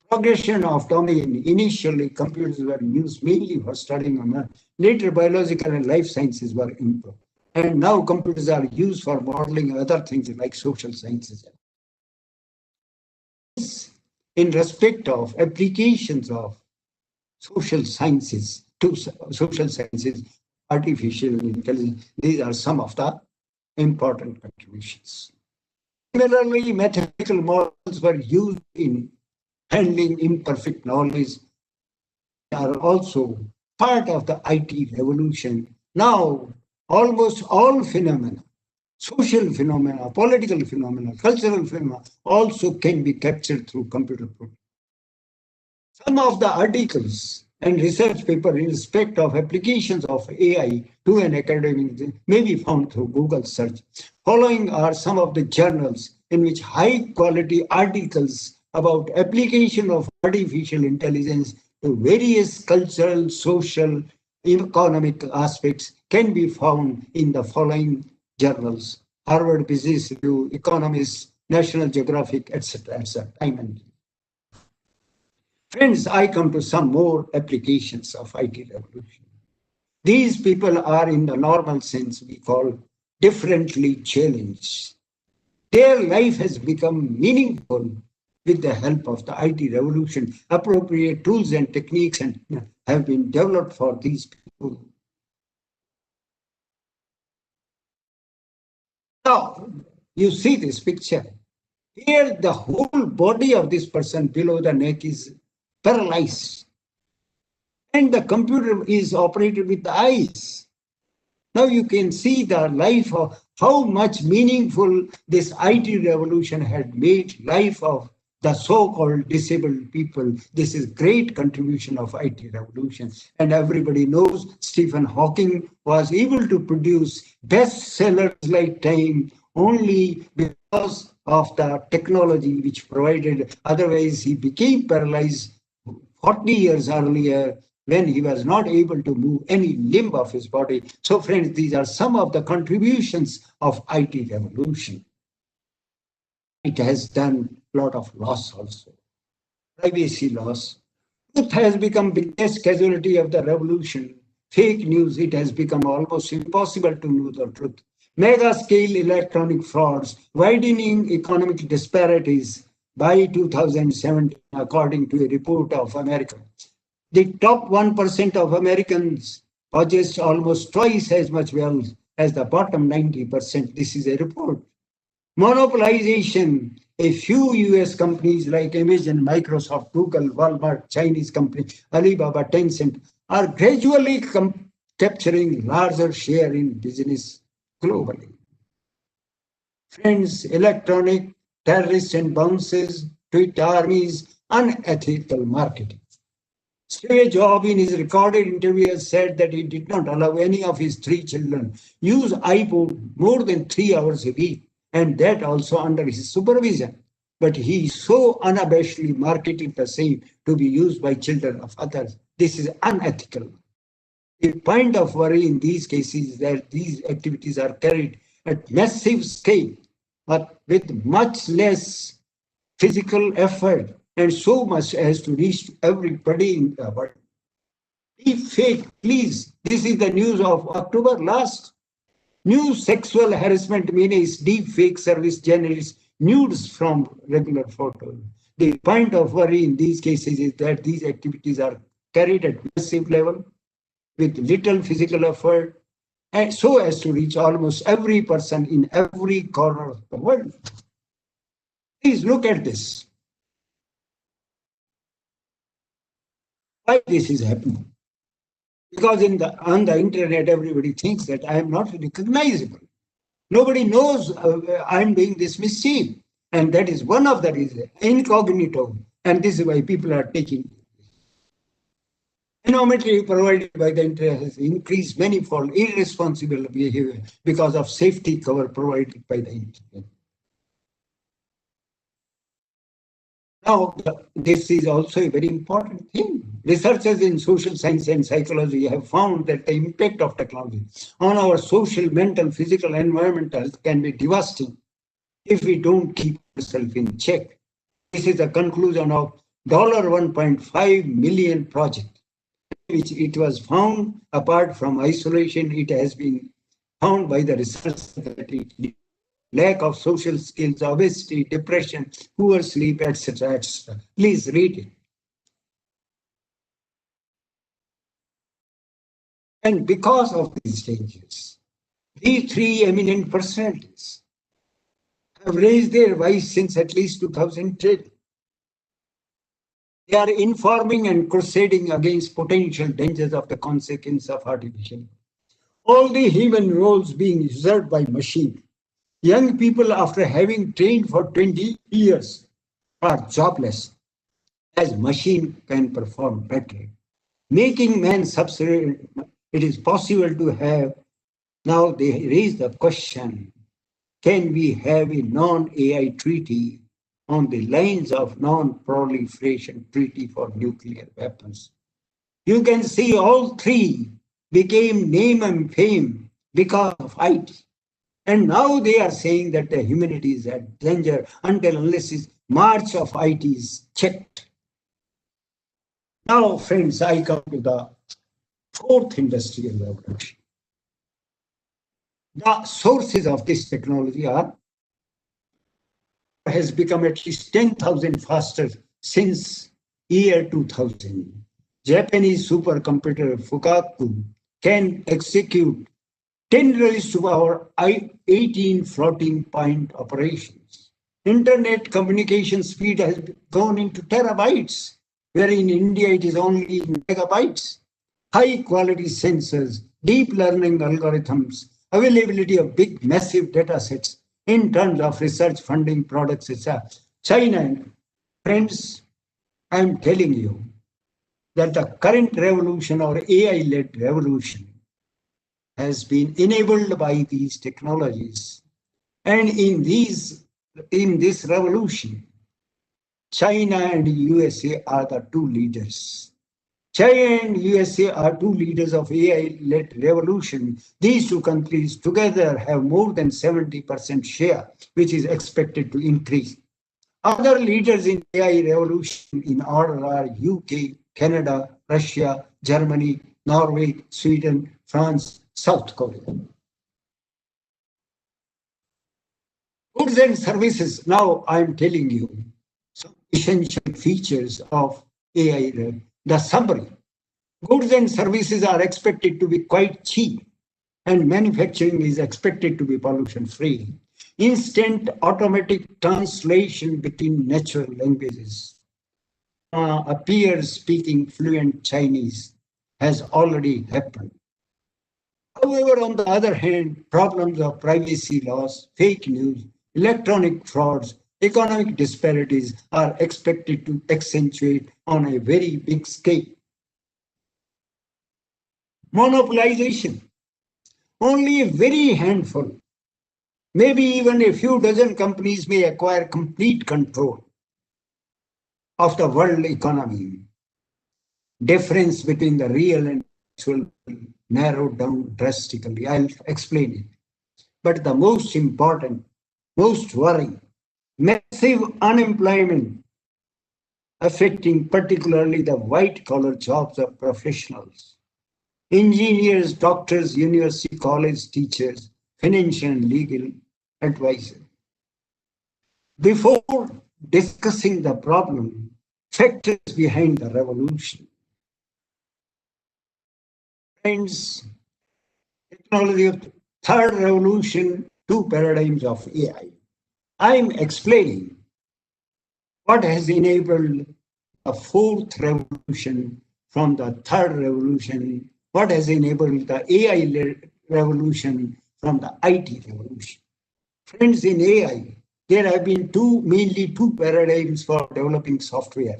Progression of domain. Initially, computers were used mainly for studying on Earth. Later, biological and life sciences were improved. And now computers are used for modeling other things like social sciences. In respect of applications of social sciences to social sciences, artificial intelligence, these are some of the important contributions. Similarly, mathematical models were used in handling imperfect knowledge, are also part of the IT revolution. Now, almost all phenomena, social phenomena, political phenomena, cultural phenomena, also can be captured through computer programs. Some of the articles and research papers in respect of applications of AI to an academic may be found through Google search. Following are some of the journals in which high quality articles about application of artificial intelligence to various cultural, social, economic aspects can be found in the following journals: Harvard Business Review, Economist, National Geographic, etc. etc. Time and friends, I come to some more applications of IT revolution. These people are, in the normal sense, we call differently challenged. Their life has become meaningful with the help of the IT revolution. Appropriate tools and techniques have been developed for these people. Now, you see this picture. Here, the whole body of this person below the neck is paralyzed. And the computer is operated with the eyes. Now you can see the life of how much meaningful this IT revolution had made life of the so-called disabled people. This is great contribution of IT revolution. And everybody knows Stephen Hawking was able to produce bestsellers like Time only because of the technology which provided. Otherwise, he became paralyzed 40 years earlier when he was not able to move any limb of his body. So friends, these are some of the contributions of IT revolution. It has done a lot of loss also. Privacy loss. Truth has become biggest casualty of the revolution. Fake news, it has become almost impossible to know the truth. Mega-scale electronic frauds, widening economic disparities by 2017, according to a report of America. The top 1% of Americans possess almost twice as much wealth as the bottom 90%. This is a report. Monopolization. A few US companies like Amazon, Microsoft, Google, Walmart, Chinese companies, Alibaba, Tencent are gradually capturing larger share in business globally. Friends, electronic, terrorists and bounces, tweet armies, unethical marketing. Steve Jobs, in his recorded interview, has said that he did not allow any of his 3 children use iPod more than 3 hours a week, and that also under his supervision. But he so unabashedly marketed the same to be used by children of others. This is unethical. The point of worry in these cases is that these activities are carried at massive scale, but with much less physical effort and so much as to reach everybody in the world. Deep fake, please. This is the news of October last. New sexual harassment means deep fake service generates nudes from regular photos. The point of worry in these cases is that these activities are carried at massive level, with little physical effort, and so as to reach almost every person in every corner of the world. Please look at this. Why this is happening? Because on the internet, everybody thinks that I am not recognizable. Nobody knows I'm doing this mischief. And that is one of the reasons, incognito. And this is why people are taking. Anonymity provided by the internet has increased manifold irresponsible behavior because of safety cover provided by the internet. Now, this is also a very important thing. Researchers in social science and psychology have found that the impact of technology on our social, mental, physical, environmental health can be devastating if we don't keep ourselves in check. This is the conclusion of $1.5 million project, which it was found apart from isolation, it has been found by the research that it lack of social skills, obesity, depression, poor sleep, etc., etc. Please read it. And because of these changes, these three eminent personalities have raised their voice since at least 2010. They are informing and crusading against potential dangers of the consequence of artificial. All the human roles being usurped by machine. Young people, after having trained for 20 years, are jobless, as machine can perform better. Making man subservient, it is possible to have. Now they raise the question, can we have a non-AI treaty on the lines of non-proliferation treaty for nuclear weapons? You can see all three became name and fame because of IT. And now they are saying that the humanity is at danger until unless this march of IT is checked. Now, friends, I come to the fourth industrial revolution. The sources of this technology are has become at least 10,000 faster since year 2000. Japanese supercomputer Fukaku can execute 10 raised to power 18 floating point operations. Internet communication speed has gone into terabytes, where in India it is only in megabytes. High quality sensors, deep learning algorithms, availability of big massive data sets in terms of research funding products, etc. China, friends, I'm telling you that the current revolution or AI-led revolution has been enabled by these technologies. And in this revolution, China and USA are the two leaders. China and USA are two leaders of AI-led revolution. These two countries together have more than 70% share, which is expected to increase. Other leaders in AI revolution in order are UK, Canada, Russia, Germany, Norway, Sweden, France, South Korea. Goods and services. Now I'm telling you some essential features of AI. The summary. Goods and services are expected to be quite cheap, and manufacturing is expected to be pollution free. Instant automatic translation between natural languages. A peer speaking fluent Chinese has already happened. However, on the other hand, problems of privacy loss, fake news, electronic frauds, economic disparities are expected to accentuate on a very big scale. Monopolization. Only a very handful, maybe even a few dozen companies may acquire complete control of the world economy. Difference between the real and actual narrowed down drastically. I'll explain it. But the most important, most worrying, massive unemployment affecting particularly the white collar jobs of professionals, engineers, doctors, university, college teachers, financial and legal advisors. Before discussing the problem, factors behind the revolution, Friends, technology of third revolution, two paradigms of AI. I'm explaining what has enabled the fourth revolution from the third revolution, what has enabled the AI revolution from the IT revolution. Friends, in AI, there have been mainly two paradigms for developing software.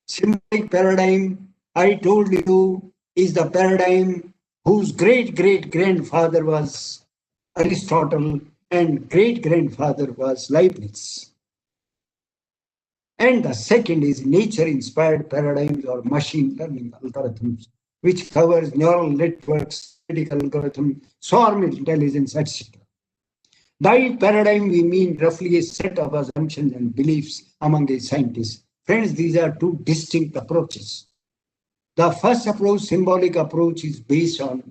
Symbolic paradigm, I told you, is the paradigm whose great great grandfather was Aristotle and great grandfather was Leibniz. And the second is nature inspired paradigms or machine learning algorithms, which covers neural networks, medical algorithms, swarm intelligence, etc. By paradigm, we mean roughly a set of assumptions and beliefs among a scientist. Friends, these are two distinct approaches. The first approach, symbolic approach, is based on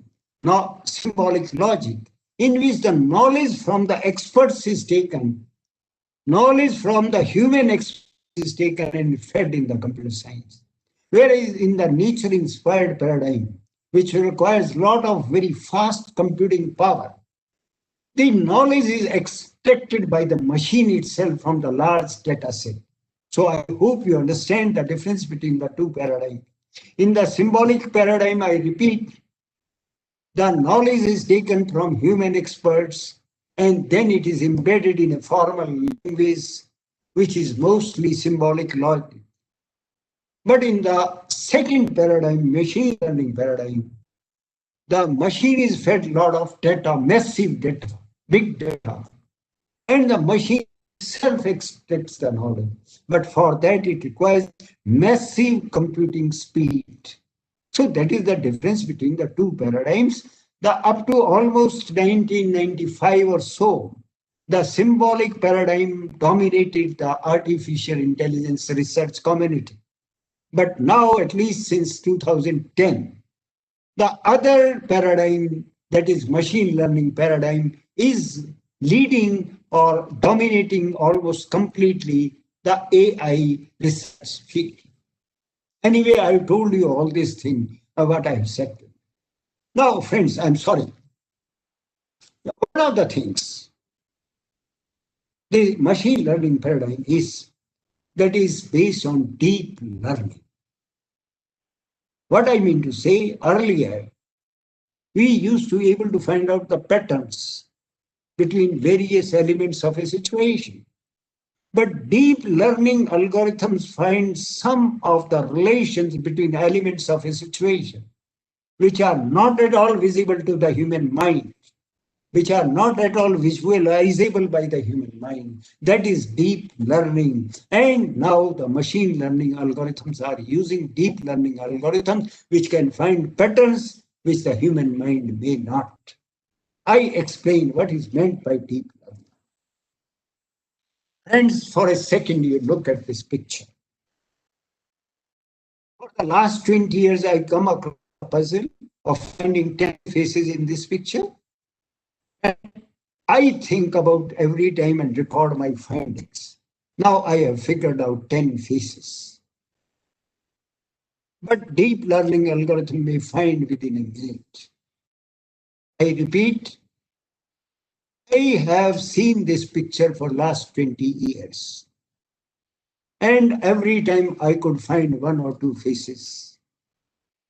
symbolic logic, in which the knowledge from the experts is taken, knowledge from the human experts is taken and fed in the computer science. Whereas in the nature-inspired paradigm, which requires a lot of very fast computing power, the knowledge is extracted by the machine itself from the large data set. So I hope you understand the difference between the two paradigms. In the symbolic paradigm, I repeat, the knowledge is taken from human experts and then it is embedded in a formal language, which is mostly symbolic logic. But in the second paradigm, machine learning paradigm, the machine is fed a lot of data, massive data, big data, and the machine itself extracts the knowledge. But for that, it requires massive computing speed. So that is the difference between the two paradigms. The up to almost 1995 or so, the symbolic paradigm dominated the artificial intelligence research community. But now, at least since 2010, the other paradigm, that is machine learning paradigm, is leading or dominating almost completely the AI research field. Anyway, I told you all these things, what I have said. Now, friends, I'm sorry. One of the things the machine learning paradigm is that is based on deep learning. What I mean to say, earlier, we used to be able to find out the patterns between various elements of a situation. But deep learning algorithms find some of the relations between elements of a situation, which are not at all visible to the human mind, which are not at all visualizable by the human mind. That is deep learning. And now the machine learning algorithms are using deep learning algorithms, which can find patterns which the human mind may not. I explain what is meant by deep learning. Friends, for a second, you look at this picture. For the last 20 years, I come across a puzzle of finding 10 faces in this picture. And I think about every time and record my findings. Now I have figured out 10 faces. But deep learning algorithm may find within a minute. I repeat, I have seen this picture for last 20 years. And every time I could find one or two faces.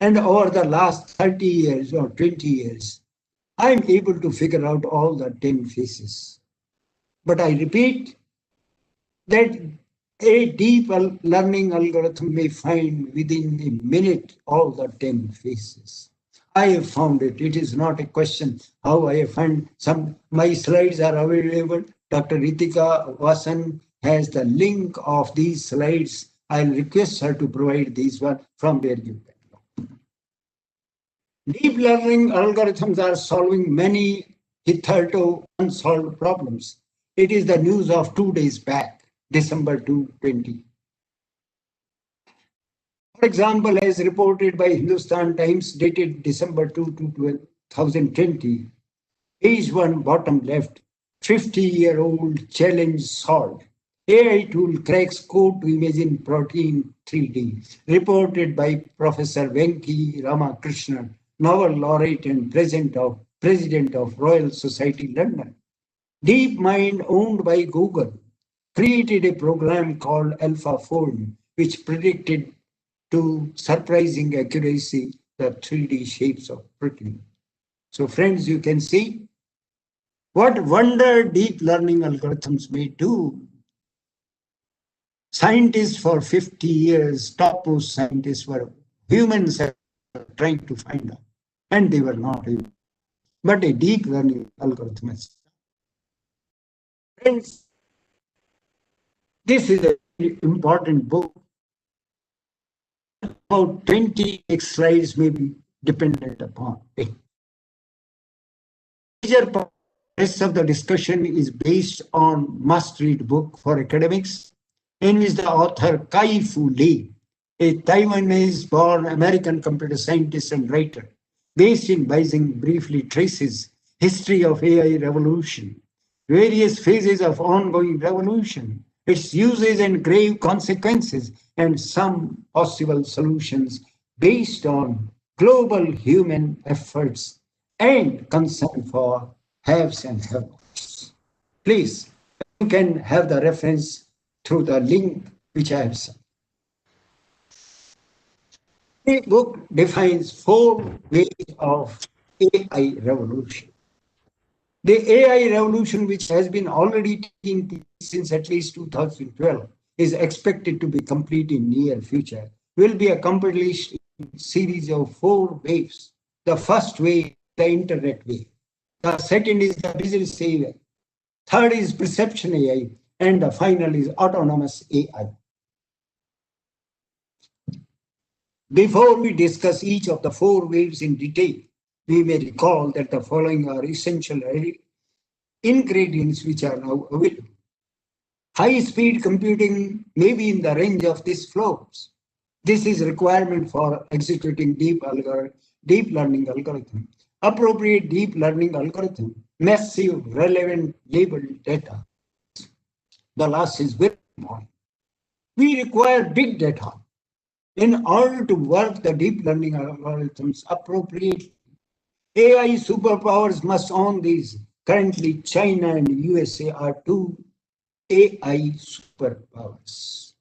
And over the last 30 years or 20 years, I'm able to figure out all the 10 faces. But I repeat that a deep learning algorithm may find within a minute all the 10 faces. I have found it. It is not a question how I have found some. My slides are available. Dr. Ritika Vasan has the link of these slides. I'll request her to provide these one from where you can go. Deep learning algorithms are solving many hitherto unsolved problems. It is the news of 2 days back, December 2020. For example, as reported by Hindustan Times, dated December 2, 2020, page 1, bottom left, 50-year-old challenge solved. AI tool cracks code to imagine protein 3D, reported by Professor Venki Ramakrishnan, Nobel laureate and president of Royal Society London. DeepMind, owned by Google, created a program called AlphaFold, which predicted to surprising accuracy the 3D shapes of protein. So, friends, you can see what wonder deep learning algorithms may do. Scientists for 50 years, topmost scientists were humans trying to find out, and they were not able. But a deep learning algorithm is. Friends, this is a very important book. About 20 next slides may be dependent upon it. Major part, rest of the discussion is based on must-read book for academics, in which the author Kai-Fu Lee, a Taiwanese-born American computer scientist and writer, based in Beijing, briefly traces history of AI revolution, various phases of ongoing revolution, its uses and grave consequences, and some possible solutions based on global human efforts and concern for haves and have-nots. Please, you can have the reference through the link which I have sent. The book defines 4 ways of AI revolution. The AI revolution, which has been already taking place since at least 2012, is expected to be complete in near future, will be accomplished in a series of 4 waves. The first wave, the internet wave. The second is the business AI. Third is perception AI. And the final is autonomous AI. Before we discuss each of the 4 waves in detail, we may recall that the following are essential ingredients which are now available. High-speed computing may be in the range of these flows. This is requirement for executing deep learning algorithm. Appropriate deep learning algorithm, massive relevant labeled data. The last is very important. We require big data in order to work the deep learning algorithms appropriately. AI superpowers must own these. Currently, China and USA are 2 AI superpowers.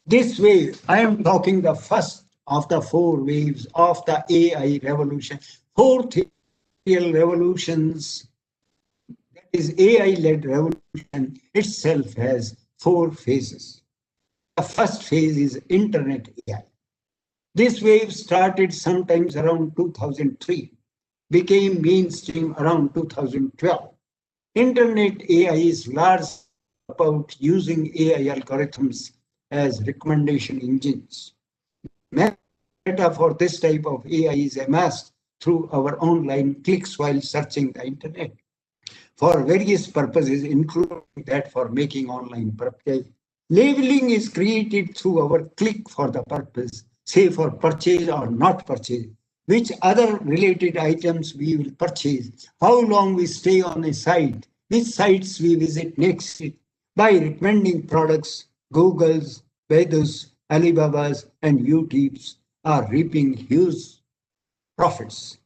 This wave, I am talking the first of the 4 waves of the AI revolution. 4 theoretical revolutions, that is AI-led revolution itself has 4 phases. The first phase is Internet AI. This wave started sometimes around 2003, became mainstream around 2012. Internet AI is largely about using AI algorithms as recommendation engines. Many data for this type of AI is amassed through our online clicks while searching the internet for various purposes, including that for making online purchase. Labeling is created through our click for the purpose, say for purchase or not purchase, which other related items we will purchase, how long we stay on a site, which sites we visit next. By recommending products, Google's, Baidu's, Alibaba's, and YouTube's are reaping huge profits.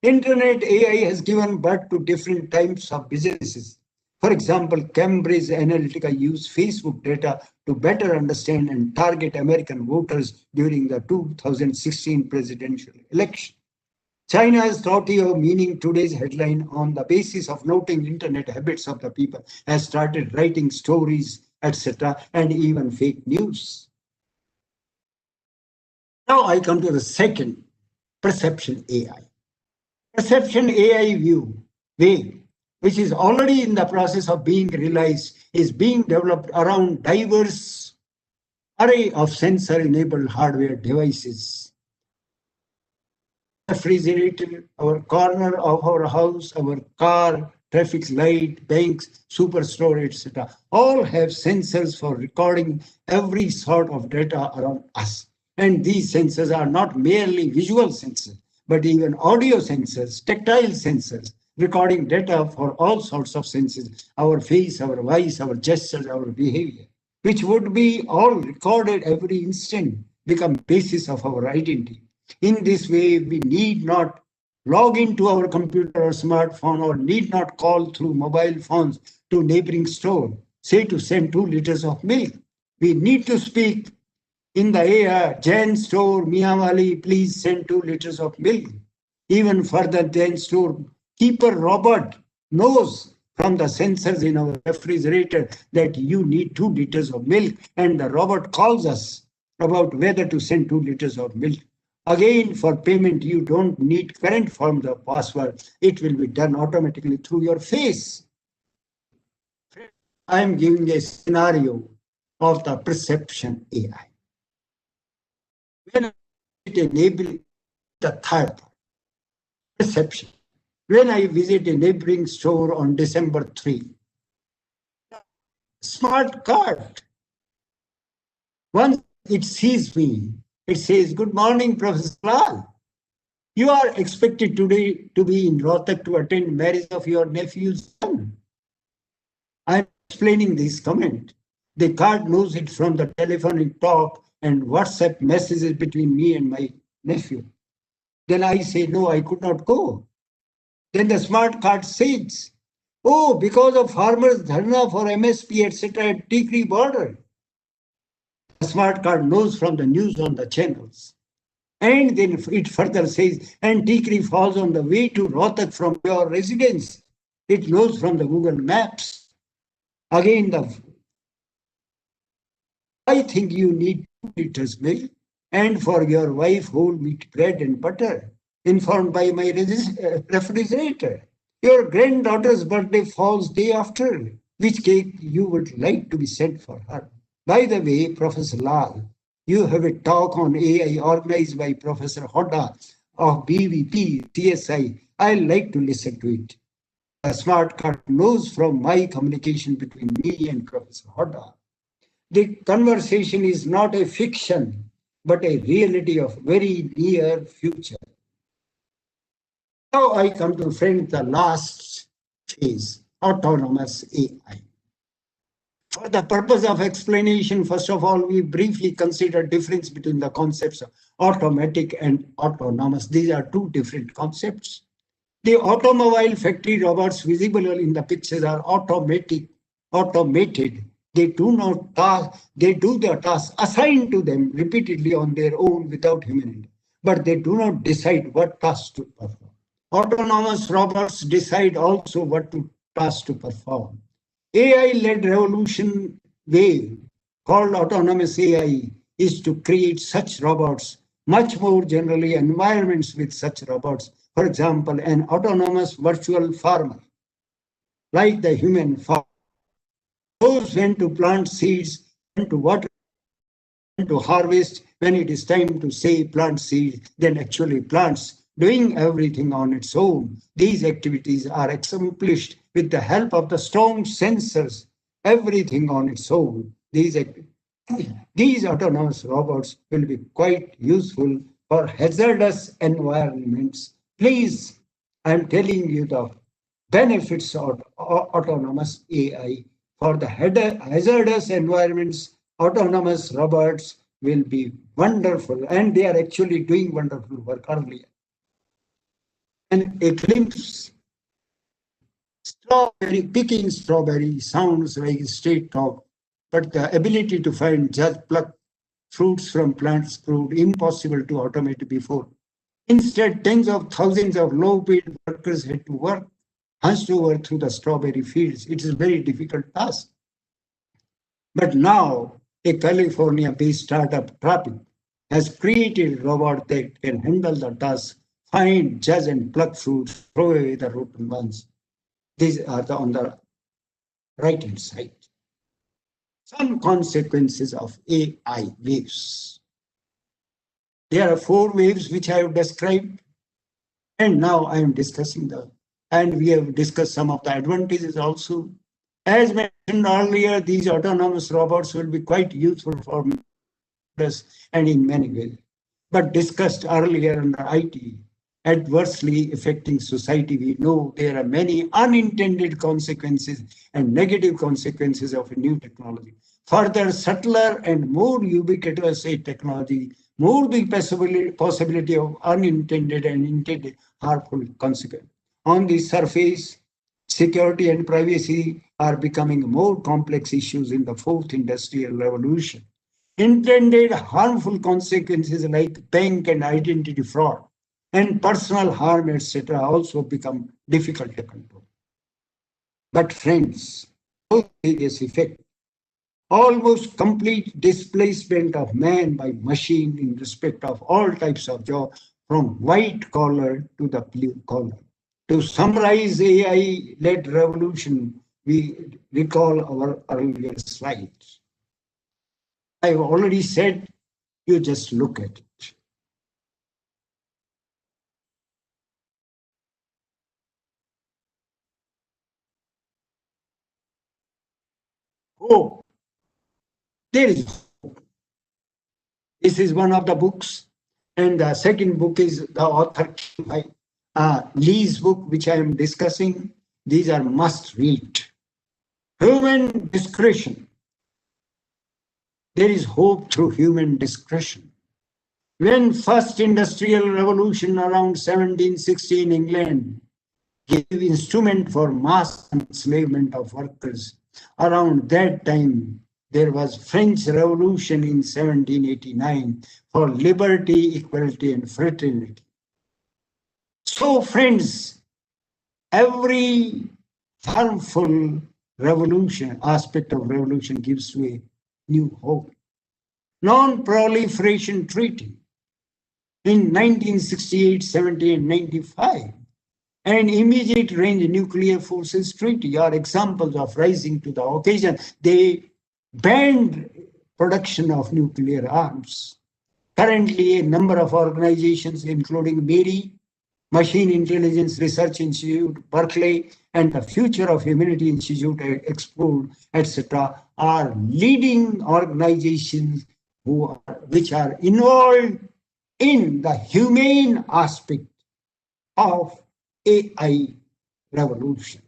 Internet AI has given birth to different types of businesses. For example, Cambridge Analytica used Facebook data to better understand and target American voters during the 2016 presidential election. China's Taotiao, meaning today's headline, on the basis of noting internet habits of the people, has started writing stories, etc., and even fake news. Now I come to the second, perception AI. Perception AI wave, which is already in the process of being realized, is being developed around diverse array of sensor-enabled hardware devices. Refrigerator, our corner of our house, our car, traffic light, banks, superstore, etc. all have sensors for recording every sort of data around us. And these sensors are not merely visual sensors, but even audio sensors, tactile sensors, recording data for all sorts of senses, our face, our voice, our gestures, our behavior, which would be all recorded every instant, become basis of our identity. In this way, we need not log into our computer or smartphone or need not call through mobile phones to neighboring store, say to send 2 liters of milk. We need to speak in the air, Jan store, Miyawali, please send 2 liters of milk. Even further, Jan store keeper Robert knows from the sensors in our refrigerator that you need 2 liters of milk, and the robot calls us about whether to send 2 liters of milk. Again, for payment, you don't need current forms of password. It will be done automatically through your face. I am giving a scenario of the perception AI. When I visit a neighboring, the third perception. When I visit a neighboring store on December 3, smart card. Once it sees me, it says, "Good morning, Professor Lal. You are expected today to be in Rohtak to attend marriage of your nephew's son." I'm explaining this comment. The card knows it from the telephonic talk and WhatsApp messages between me and my nephew. Then I say, "No, I could not go." Then the smart card says, "Oh, because of farmers' dharna for MSP, etc. at Tikri border." The smart card knows from the news on the channels. And then it further says, "And Tikri falls on the way to Rohtak from your residence." It knows from the Google Maps. Again, I think you need 2 liters milk, and for your wife, whole wheat bread and butter, informed by my refrigerator. Your granddaughter's birthday falls day after. Which cake you would like to be sent for her? By the way, Professor Lal, you have a talk on AI organized by Professor Hodda of BVP TSI. I like to listen to it. The smart card knows from my communication between me and Professor Hodda. The conversation is not a fiction, but a reality of very near future. Now I come to friend the last phase, autonomous AI. For the purpose of explanation, first of all, we briefly consider difference between the concepts of automatic and autonomous. These are two different concepts. The automobile factory robots visible in the pictures are automated. They do not task, they do the task assigned to them repeatedly on their own without human, but they do not decide what task to perform. Autonomous robots decide also what task to perform. AI-led revolution wave called autonomous AI is to create such robots, much more generally environments with such robots. For example, an autonomous virtual farmer, like the human farmer, knows when to plant seeds, when to water, when to harvest, when it is time to say plant seeds, then actually plants, doing everything on its own. These activities are accomplished with the help of the strong sensors, everything on its own. These autonomous robots will be quite useful for hazardous environments. Please, I'm telling you the benefits of autonomous AI. For the hazardous environments, autonomous robots will be wonderful, and they are actually doing wonderful work earlier. And a glimpse, picking strawberry sounds like straight talk, but the ability to find just pluck fruits from plants proved impossible to automate before. Instead, tens of thousands of low-paid workers had to work hunched over through the strawberry fields. It is a very difficult task. But now, a California-based startup, Tropic, has created a robot that can handle the task, find, judge, and pluck fruits, throw away the rotten ones. These are on the right-hand side. Some consequences of AI waves. There are 4 waves which I have described, and now I am discussing them. And we have discussed some of the advantages also. As mentioned earlier, these autonomous robots will be quite useful for us and in many ways. But discussed earlier under IT, adversely affecting society, we know there are many unintended consequences and negative consequences of a new technology. further subtler and more ubiquitous a technology, more the possibility of unintended and intended harmful consequences. On the surface, security and privacy are becoming more complex issues in the fourth industrial revolution. Intended harmful consequences like bank and identity fraud and personal harm, etc., also become difficult to control. But friends, those various effects, almost complete displacement of man by machine in respect of all types of job, from white collar to the blue collar. To summarize AI-led revolution, we recall our earlier slides. I've already said, you just look at it. Oh, there is. This is one of the books. And the second book is the author Lee's book, which I am discussing. These are must read. Human discretion. There is hope through human discretion. When first industrial revolution around 1760 in England gave instrument for mass enslavement of workers, around that time there was French Revolution in 1789 for liberty, equality, and fraternity. So, friends, every harmful revolution, aspect of revolution gives way new hope. Non-Proliferation Treaty in 1968, 70, and 95, and Immediate Range Nuclear Forces Treaty are examples of rising to the occasion. They banned production of nuclear arms. Currently, a number of organizations, including MARI, Machine Intelligence Research Institute, Berkeley, and the Future of Humanity Institute, Explode, etc., are leading organizations which are involved in the humane aspect of AI revolution.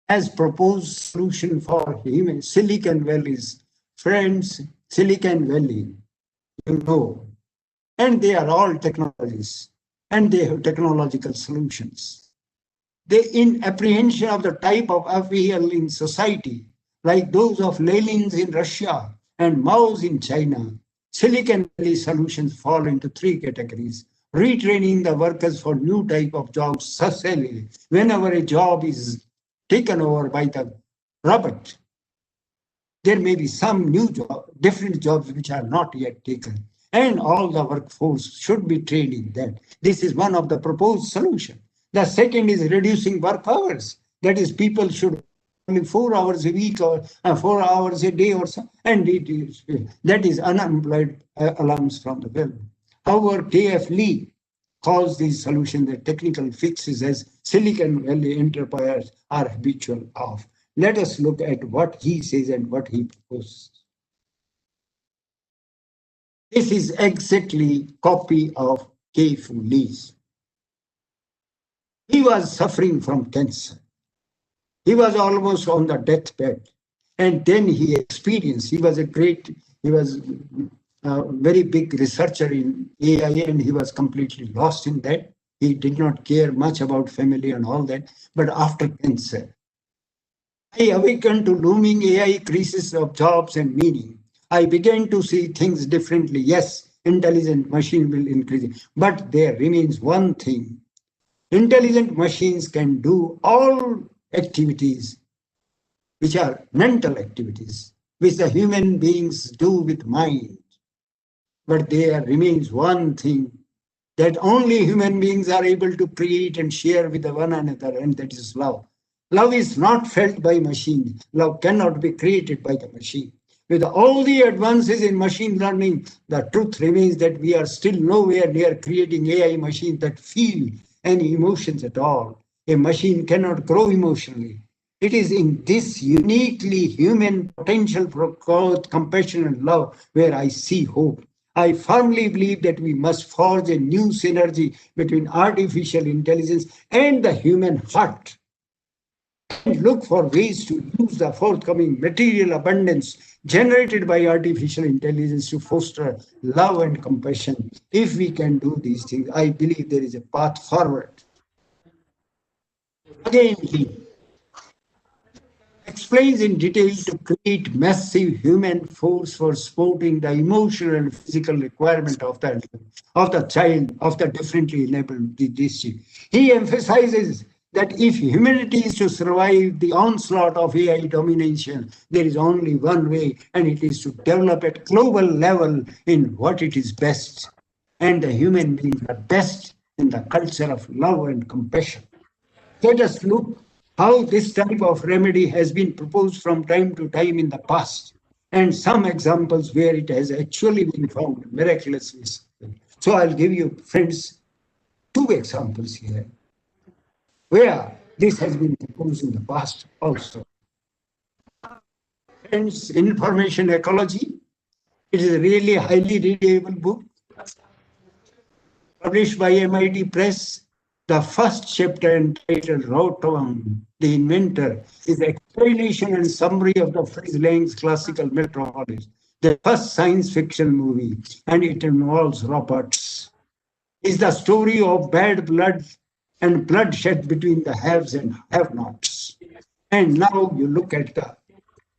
As proposed solution for human Silicon Valley's friends, Silicon Valley, you know, and they are all technologies and they have technological solutions. They, in apprehension of the type of upheaval in society, like those of Lenin's in Russia and Mao's in China, Silicon Valley solutions fall into three categories. Retraining the workers for new type of jobs, socially. Whenever a job is taken over by the robot, there may be some new job, different jobs which are not yet taken. And all the workforce should be trained in that. This is one of the proposed solutions. The second is reducing work hours. That is, people should only 4 hours a week or 4 hours a day or so, and that is unemployed alarms from the bill. However, K.F. Lee calls these solutions the technical fixes as Silicon Valley entrepreneurs are habitual of. Let us look at what he says and what he proposes. This is exactly copy of K.F. Lee's. He was suffering from cancer. He was almost on the deathbed. And then he experienced, he was a very big researcher in AI, and he was completely lost in that. He did not care much about family and all that. But after cancer, I awakened to looming AI crisis of jobs and meaning. I began to see things differently. Yes, intelligent machine will increase, but there remains one thing. Intelligent machines can do all activities which are mental activities, which the human beings do with mind. But there remains one thing that only human beings are able to create and share with one another, and that is love. Love is not felt by machine. Love cannot be created by the machine. With all the advances in machine learning, the truth remains that we are still nowhere near creating AI machines that feel any emotions at all. A machine cannot grow emotionally. It is in this uniquely human potential for growth, compassion, and love where I see hope. I firmly believe that we must forge a new synergy between artificial intelligence and the human heart. and look for ways to use the forthcoming material abundance generated by artificial intelligence to foster love and compassion. If we can do these things, I believe there is a path forward. Again, he explains in detail to create massive human force for supporting the emotional and physical requirement of the child, of the differently enabled district. He emphasizes that if humanity is to survive the onslaught of AI domination, there is only one way, and it is to develop at global level in what it is best. And the human beings are best in the culture of love and compassion. Let us look how this type of remedy has been proposed from time to time in the past, and some examples where it has actually been found miraculously. So I'll give you, friends, two examples here where this has been proposed in the past also. Friends, Information Ecology, it is a really highly readable book published by MIT Press. The first chapter, entitled Rotom, the Inventor, is explanation and summary of the Fritz Lang's classical Metropolis, the first science fiction movie, and it involves robots. Is the story of bad blood and bloodshed between the haves and have-nots. And now you look at the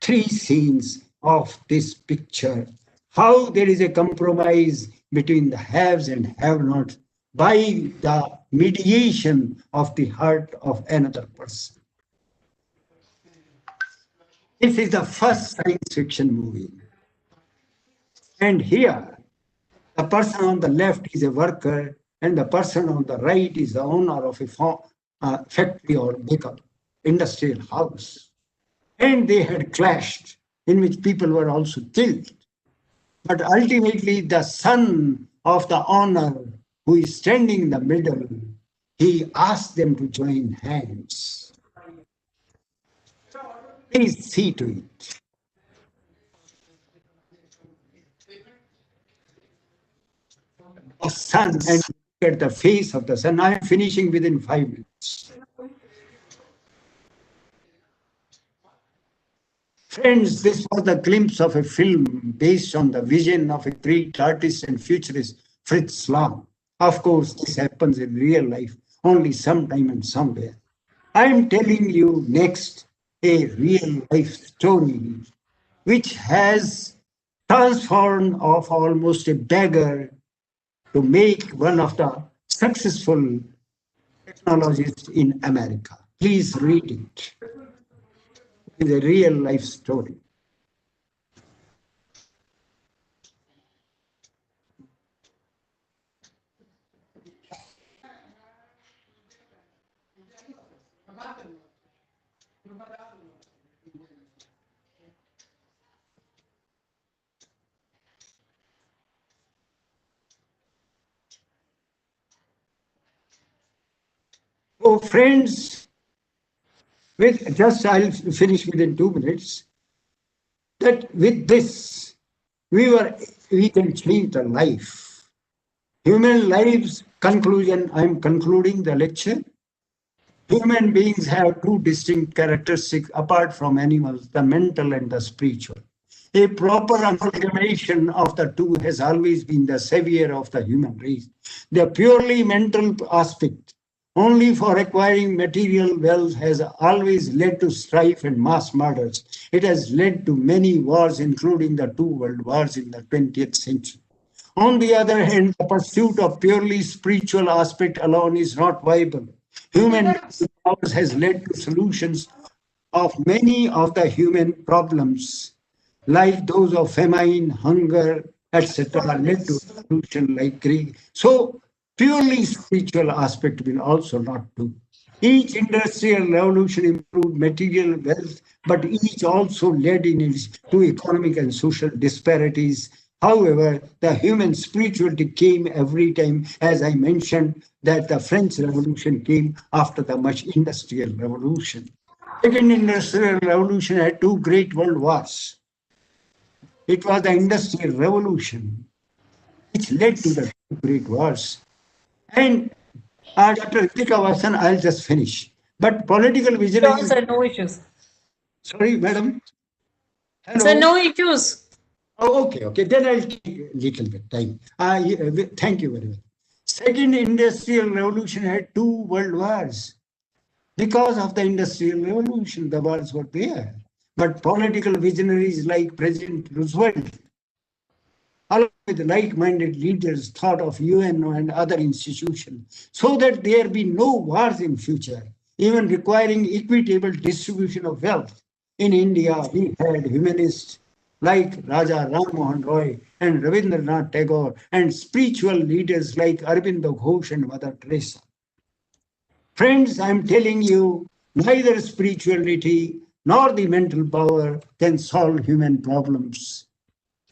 three scenes of this picture, how there is a compromise between the haves and have-nots by the mediation of the heart of another person. This is the first science fiction movie. And here, the person on the left is a worker, and the person on the right is the owner of a factory or big industrial house. And they had clashed, in which people were also killed. But ultimately, the son of the owner, who is standing in the middle, he asked them to join hands. Please see to it. The son, and look at the face of the son. I am finishing within 5 minutes. Friends, this was the glimpse of a film based on the vision of a great artist and futurist, Fritz Lang. Of course, this happens in real life only sometime and somewhere. I am telling you next a real life story which has transformed of almost a beggar to make one of the successful technologists in America. Please read it. It is a real life story. So, friends, with just I'll finish within 2 minutes. That with this, we can change the life. Human lives, conclusion, I'm concluding the lecture. Human beings have two distinct characteristics apart from animals, the mental and the spiritual. A proper amalgamation of the two has always been the savior of the human race. The purely mental aspect, only for acquiring material wealth, has always led to strife and mass murders. It has led to many wars, including the two world wars in the 20th century. On the other hand, the pursuit of purely spiritual aspect alone is not viable. Human powers has led to solutions of many of the human problems, like those of famine, hunger, etc., led to solution like greed. So, purely spiritual aspect will also not do. Each industrial revolution improved material wealth, but each also led in its to economic and social disparities. However, the human spirituality came every time, as I mentioned, that the French Revolution came after the much industrial revolution. Second industrial revolution had two great world wars. It was the industrial revolution which led to the two great wars. And Dr. Ritika Vasan, I'll just finish. But political vision Sure, is, sir, no issues. sorry, madam. Sir, Hello. no issues. Oh, okay, okay. Then I'll take a little bit time. Thank you very much. Second industrial revolution had two world wars. Because of the industrial revolution, the wars were there. But political visionaries like President Roosevelt, along with like-minded leaders, thought of UN and other institutions so that there be no wars in future, even requiring equitable distribution of wealth. In India, we had humanists like Raja Ram Mohan Roy and Rabindranath Tagore, and spiritual leaders like Aurobindo Ghosh and Mother Teresa. Friends, I'm telling you, neither spirituality nor the mental power can solve human problems.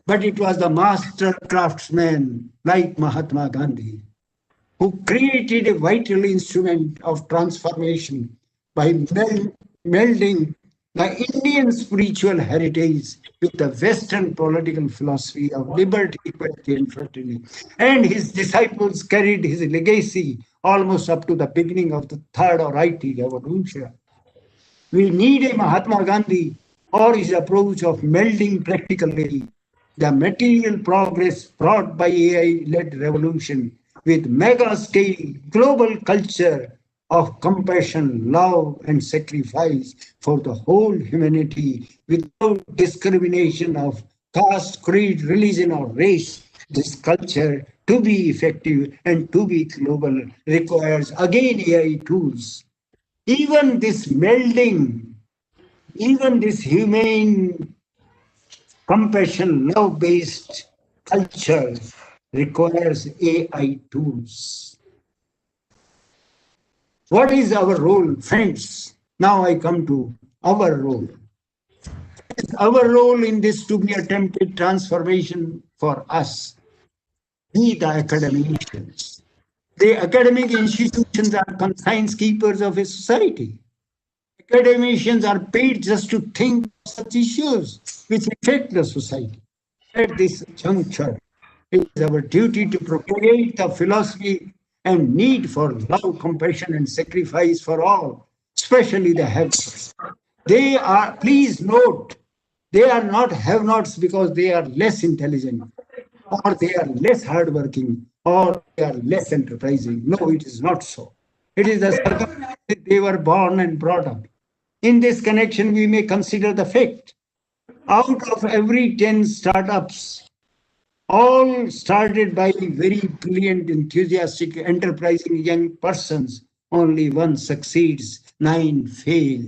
But it was the master craftsman like Mahatma Gandhi who created a vital instrument of transformation by melding the Indian spiritual heritage with the Western political philosophy of liberty, equality, and fraternity. And his disciples carried his legacy almost up to the beginning of the third or IT revolution. We need a Mahatma Gandhi or his approach of melding practically the material progress brought by AI-led revolution with mega-scale global culture of compassion, love, and sacrifice for the whole humanity without discrimination of caste, creed, religion, or race. This culture, to be effective and to be global, requires again AI tools. Even this melding, even this humane, compassion, love based culture requires AI tools. What is our role, friends? Now I come to our role. Our role in this to be attempted transformation for us, we the academicians. The academic institutions are conscience keepers of a society. Academicians are paid just to think of such issues which affect the society. At this juncture, it is our duty to propagate the philosophy and need for love, compassion, and sacrifice for all, especially the have-nots. They are, please note, they are not have-nots because they are less intelligent, or they are less hardworking, or they are less enterprising. No, it is not so. It is the circumstances they were born and brought up. In this connection, we may consider the fact out of every 10 startups, all started by very brilliant, enthusiastic, enterprising young persons, only one succeeds, nine fail.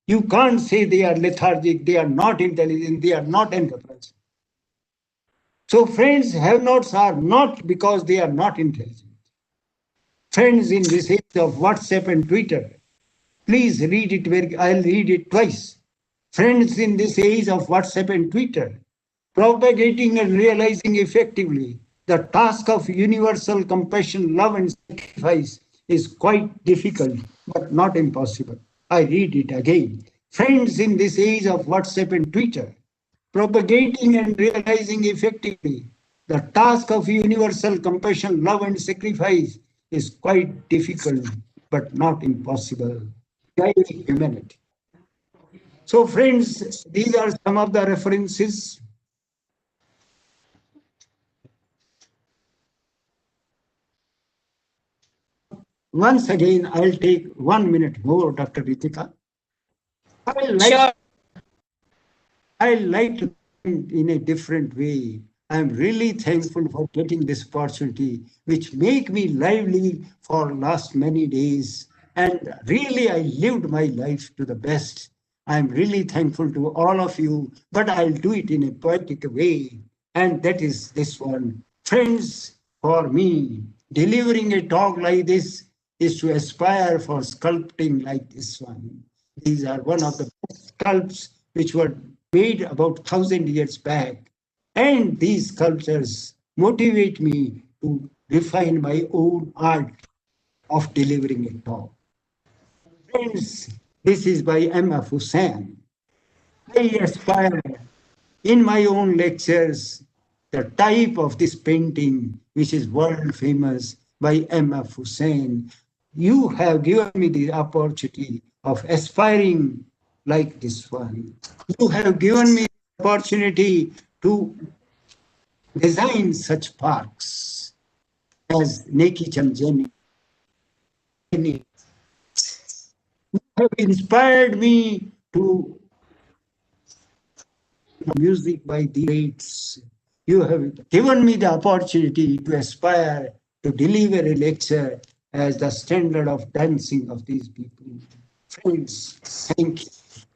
You can't say they are lethargic, they are not intelligent, they are not enterprising. So, friends, have nots are not because they are not intelligent. Friends, in this age of WhatsApp and Twitter, please read it very, I'll read it twice. Friends, in this age of WhatsApp and Twitter, propagating and realizing effectively the task of universal compassion, love, and sacrifice is quite difficult, but not impossible. I read it again. Friends, in this age of WhatsApp and Twitter, propagating and realizing effectively the task of universal compassion, love, and sacrifice is quite difficult, but not impossible. Guiding humanity. So, friends, these are some of the references. Once again, I'll take 1 minute more, Dr. Ritika. I like Sure. I like to think in a different way. I'm really thankful for getting this opportunity, which make me lively for last many days. And really, I lived my life to the best. I'm really thankful to all of you, but I'll do it in a poetic way. And that is this one. Friends, for me, delivering a talk like this is to aspire for sculpting like this one. These are one of the best sculpts which were made about 1,000 years back. And these sculptures motivate me to refine my own art of delivering a talk. Friends, this is by Emma Hussain. I aspire in my own lectures the type of this painting, which is world famous by Emma Hussain, You have given me the opportunity of aspiring like this one. You have given me the opportunity to design such parks as Neki Chamjani. You have inspired me to music by the greats. You have given me the opportunity to aspire to deliver a lecture as the standard of dancing of these people. Friends, thank you.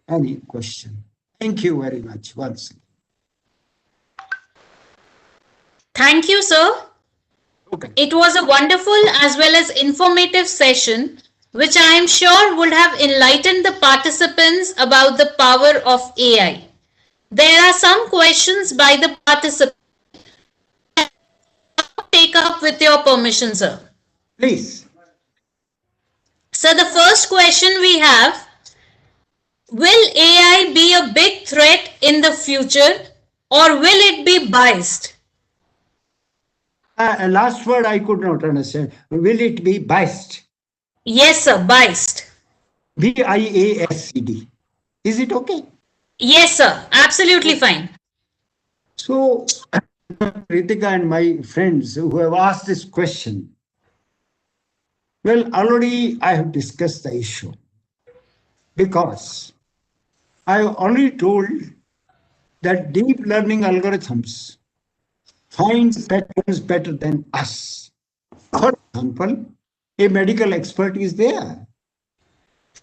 Any question? Thank you very much once again. Thank you, sir. Okay. It was a wonderful as well as informative session, which I am sure would have enlightened the participants about the power of AI. There are some questions by the participants. Take up with your permission, sir. Please. So, the first question we have: will AI be a big threat in the future or will it be biased? Last word I could not understand. Will it be biased? Yes, sir, biased. BIASCD. Is it okay? Yes, sir, absolutely fine. So, Ritika and my friends who have asked this question, well, already I have discussed the issue because I have already told that deep learning algorithms find patterns better than us. For example, a medical expert is there.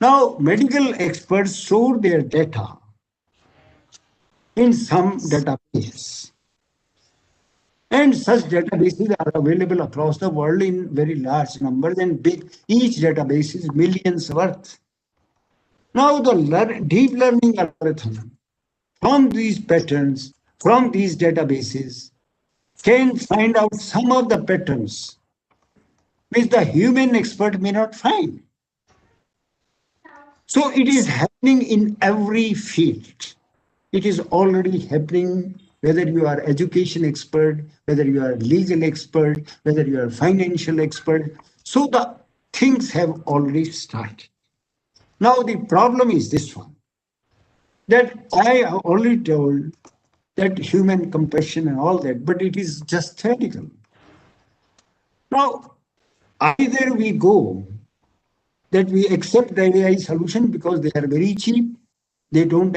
Now, medical experts store their data in some database. And such databases are available across the world in very large numbers and big. Each database is millions worth. Now, the deep learning algorithm from these patterns, from these databases, can find out some of the patterns which the human expert may not find. So it is happening in every field. It is already happening whether you are education expert, whether you are legal expert, whether you are financial expert. So the things have already started. Now the problem is this one, that I have already told that human compassion and all that, but it is just theoretical. Now, either we go that we accept the AI solution because they are very cheap, they don't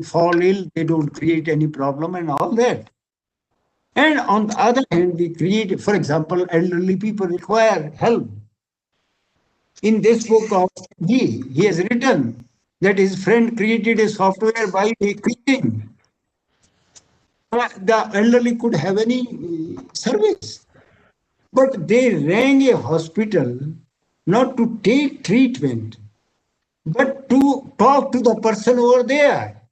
fall ill, they don't create any problem and all that. And on the other hand, we create, for example, elderly people require help. In this book of he has written that his friend created a software by clicking. The elderly could have any service. But they rang a hospital not to take treatment, but to talk to the person over there.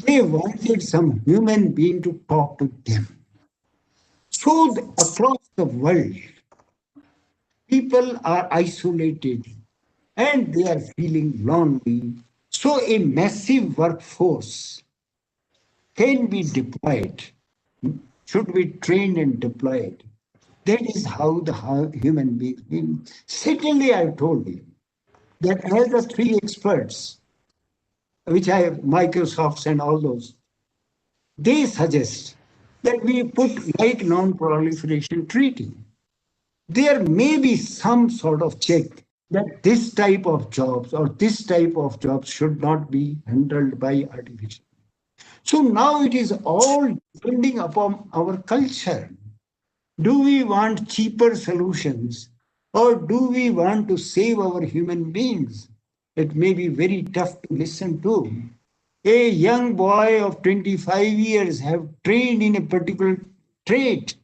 They wanted some human being to talk to them. So, across the world, people are isolated and they are feeling lonely. So, a massive workforce can be deployed, should be trained and deployed. That is how the human being. Secondly, I told you that as the three experts, which I have, Microsoft and all those, they suggest that we put like non-proliferation treaty. There may be some sort of check that this type of jobs or this type of jobs should not be handled by artificial. So now it is all depending upon our culture. Do we want cheaper solutions or do we want to save our human beings? It may be very tough to listen to. A young boy of 25 years have trained in a particular trade,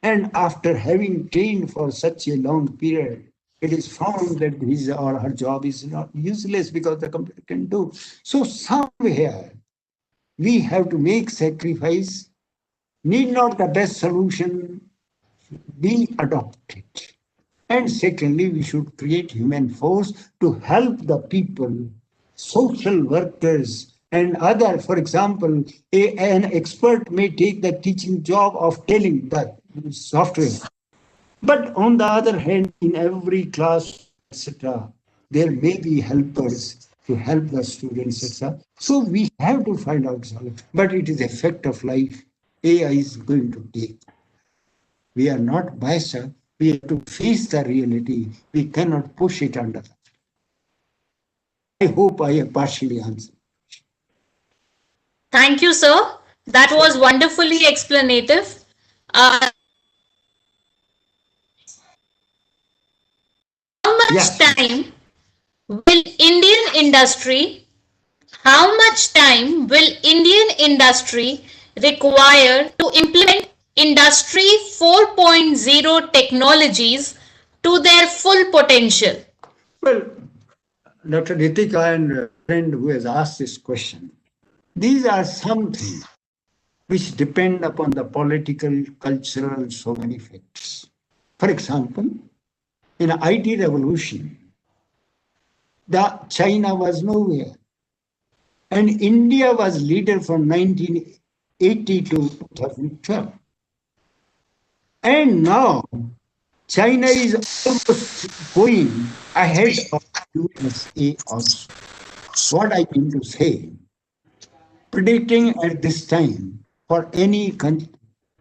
and after having trained for such a long period, it is found that his or her job is not useless because the computer can do. So somewhere we have to make sacrifice. Need not the best solution be adopted. And secondly, we should create human force to help the people, social workers, and other. For example, an expert may take the teaching job of telling the software. But on the other hand, in every class, etc., there may be helpers to help the students, etc. So we have to find out something. But it is a fact of life. AI is going to take. We are not biased. We have to face the reality. We cannot push it under. I hope I have partially answered. Thank you, sir. That was wonderfully explanative. How much Yes. time will Indian industry How much time will Indian industry require to implement Industry 4.0 technologies to their full potential? Well, Dr. Ritika and a friend who has asked this question, these are some things which depend upon the political, cultural, so many factors. For example, in the IT revolution, the China was nowhere, and India was leader from 1980 to 2012. And now China is almost going ahead of USA also. What I mean to say, predicting at this time for any country,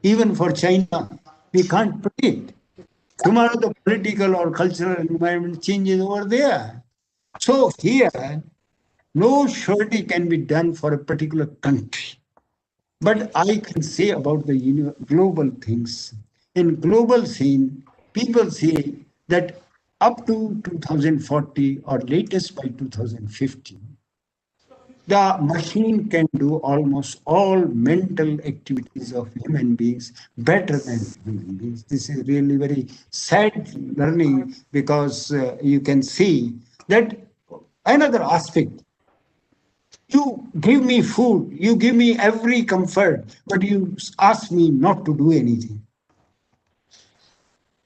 even for China, we can't predict. Tomorrow the political or cultural environment changes over there. So here, no surety can be done for a particular country. But I can say about the global things. In global scene, people say that up to 2040 or latest by 2050, the machine can do almost all mental activities of human beings better than human beings. This is really very sad learning because you can see that another aspect. You give me food, you give me every comfort, but you ask me not to do anything.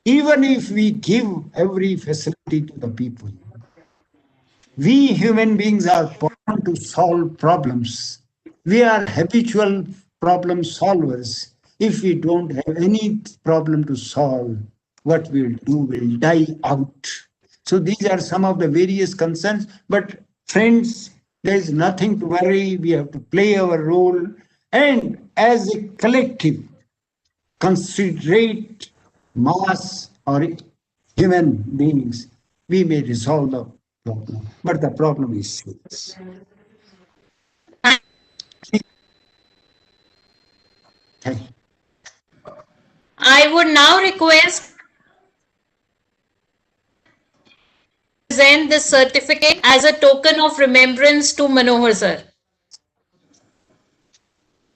Even if we give every facility to the people, we human beings are born to solve problems. We are habitual problem solvers. If we don't have any problem to solve, what we'll do will die out. So these are some of the various concerns. But friends, there is nothing to worry. We have to play our role. And as a collective, considerate mass or human beings, we may resolve the problem. But the problem is serious. Thank you. I would now request present this certificate as a token of remembrance to Manohar sir.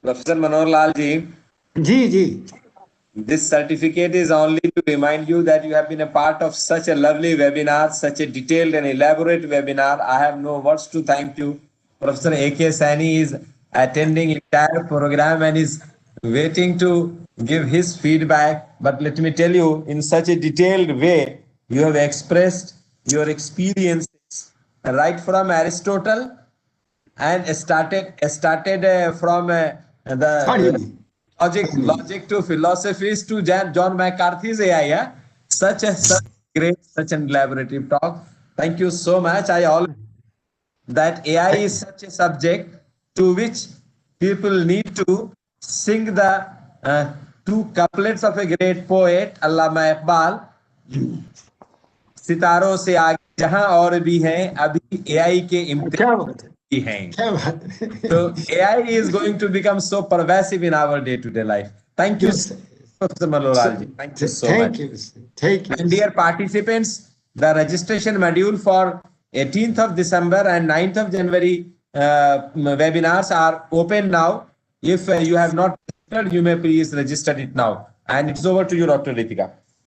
Professor Manohar Lal ji, ji ji this certificate is only to remind you that you have been a part of such a lovely webinar, such a detailed and elaborate webinar. I have no words to thank you. Professor A.K. Sani is attending entire program and is waiting to give his feedback. But let me tell you, in such a detailed way, you have expressed your experiences right from Aristotle and started from sorry the logic to philosophies to John McCarthy's AI. Yeah? Such great, such an elaborative talk. Thank you so much. I always that AI is such a subject to which people need to sing the two couplets of a great poet, Allama Iqbal. सितारों से आगे जहां और भी हैं अभी AI के क्या इम्तिहान बात है भी हैं. क्या बात है So AI is going to become so pervasive in our day-to-day life. Thank you, yes Professor Maloralji. Thank you so much. thank you thank you And dear participants, the registration module for 18th of December and 9th of January webinars are open now. If you have not registered, you may please register it now. And it's over to you, Dr. Ritika.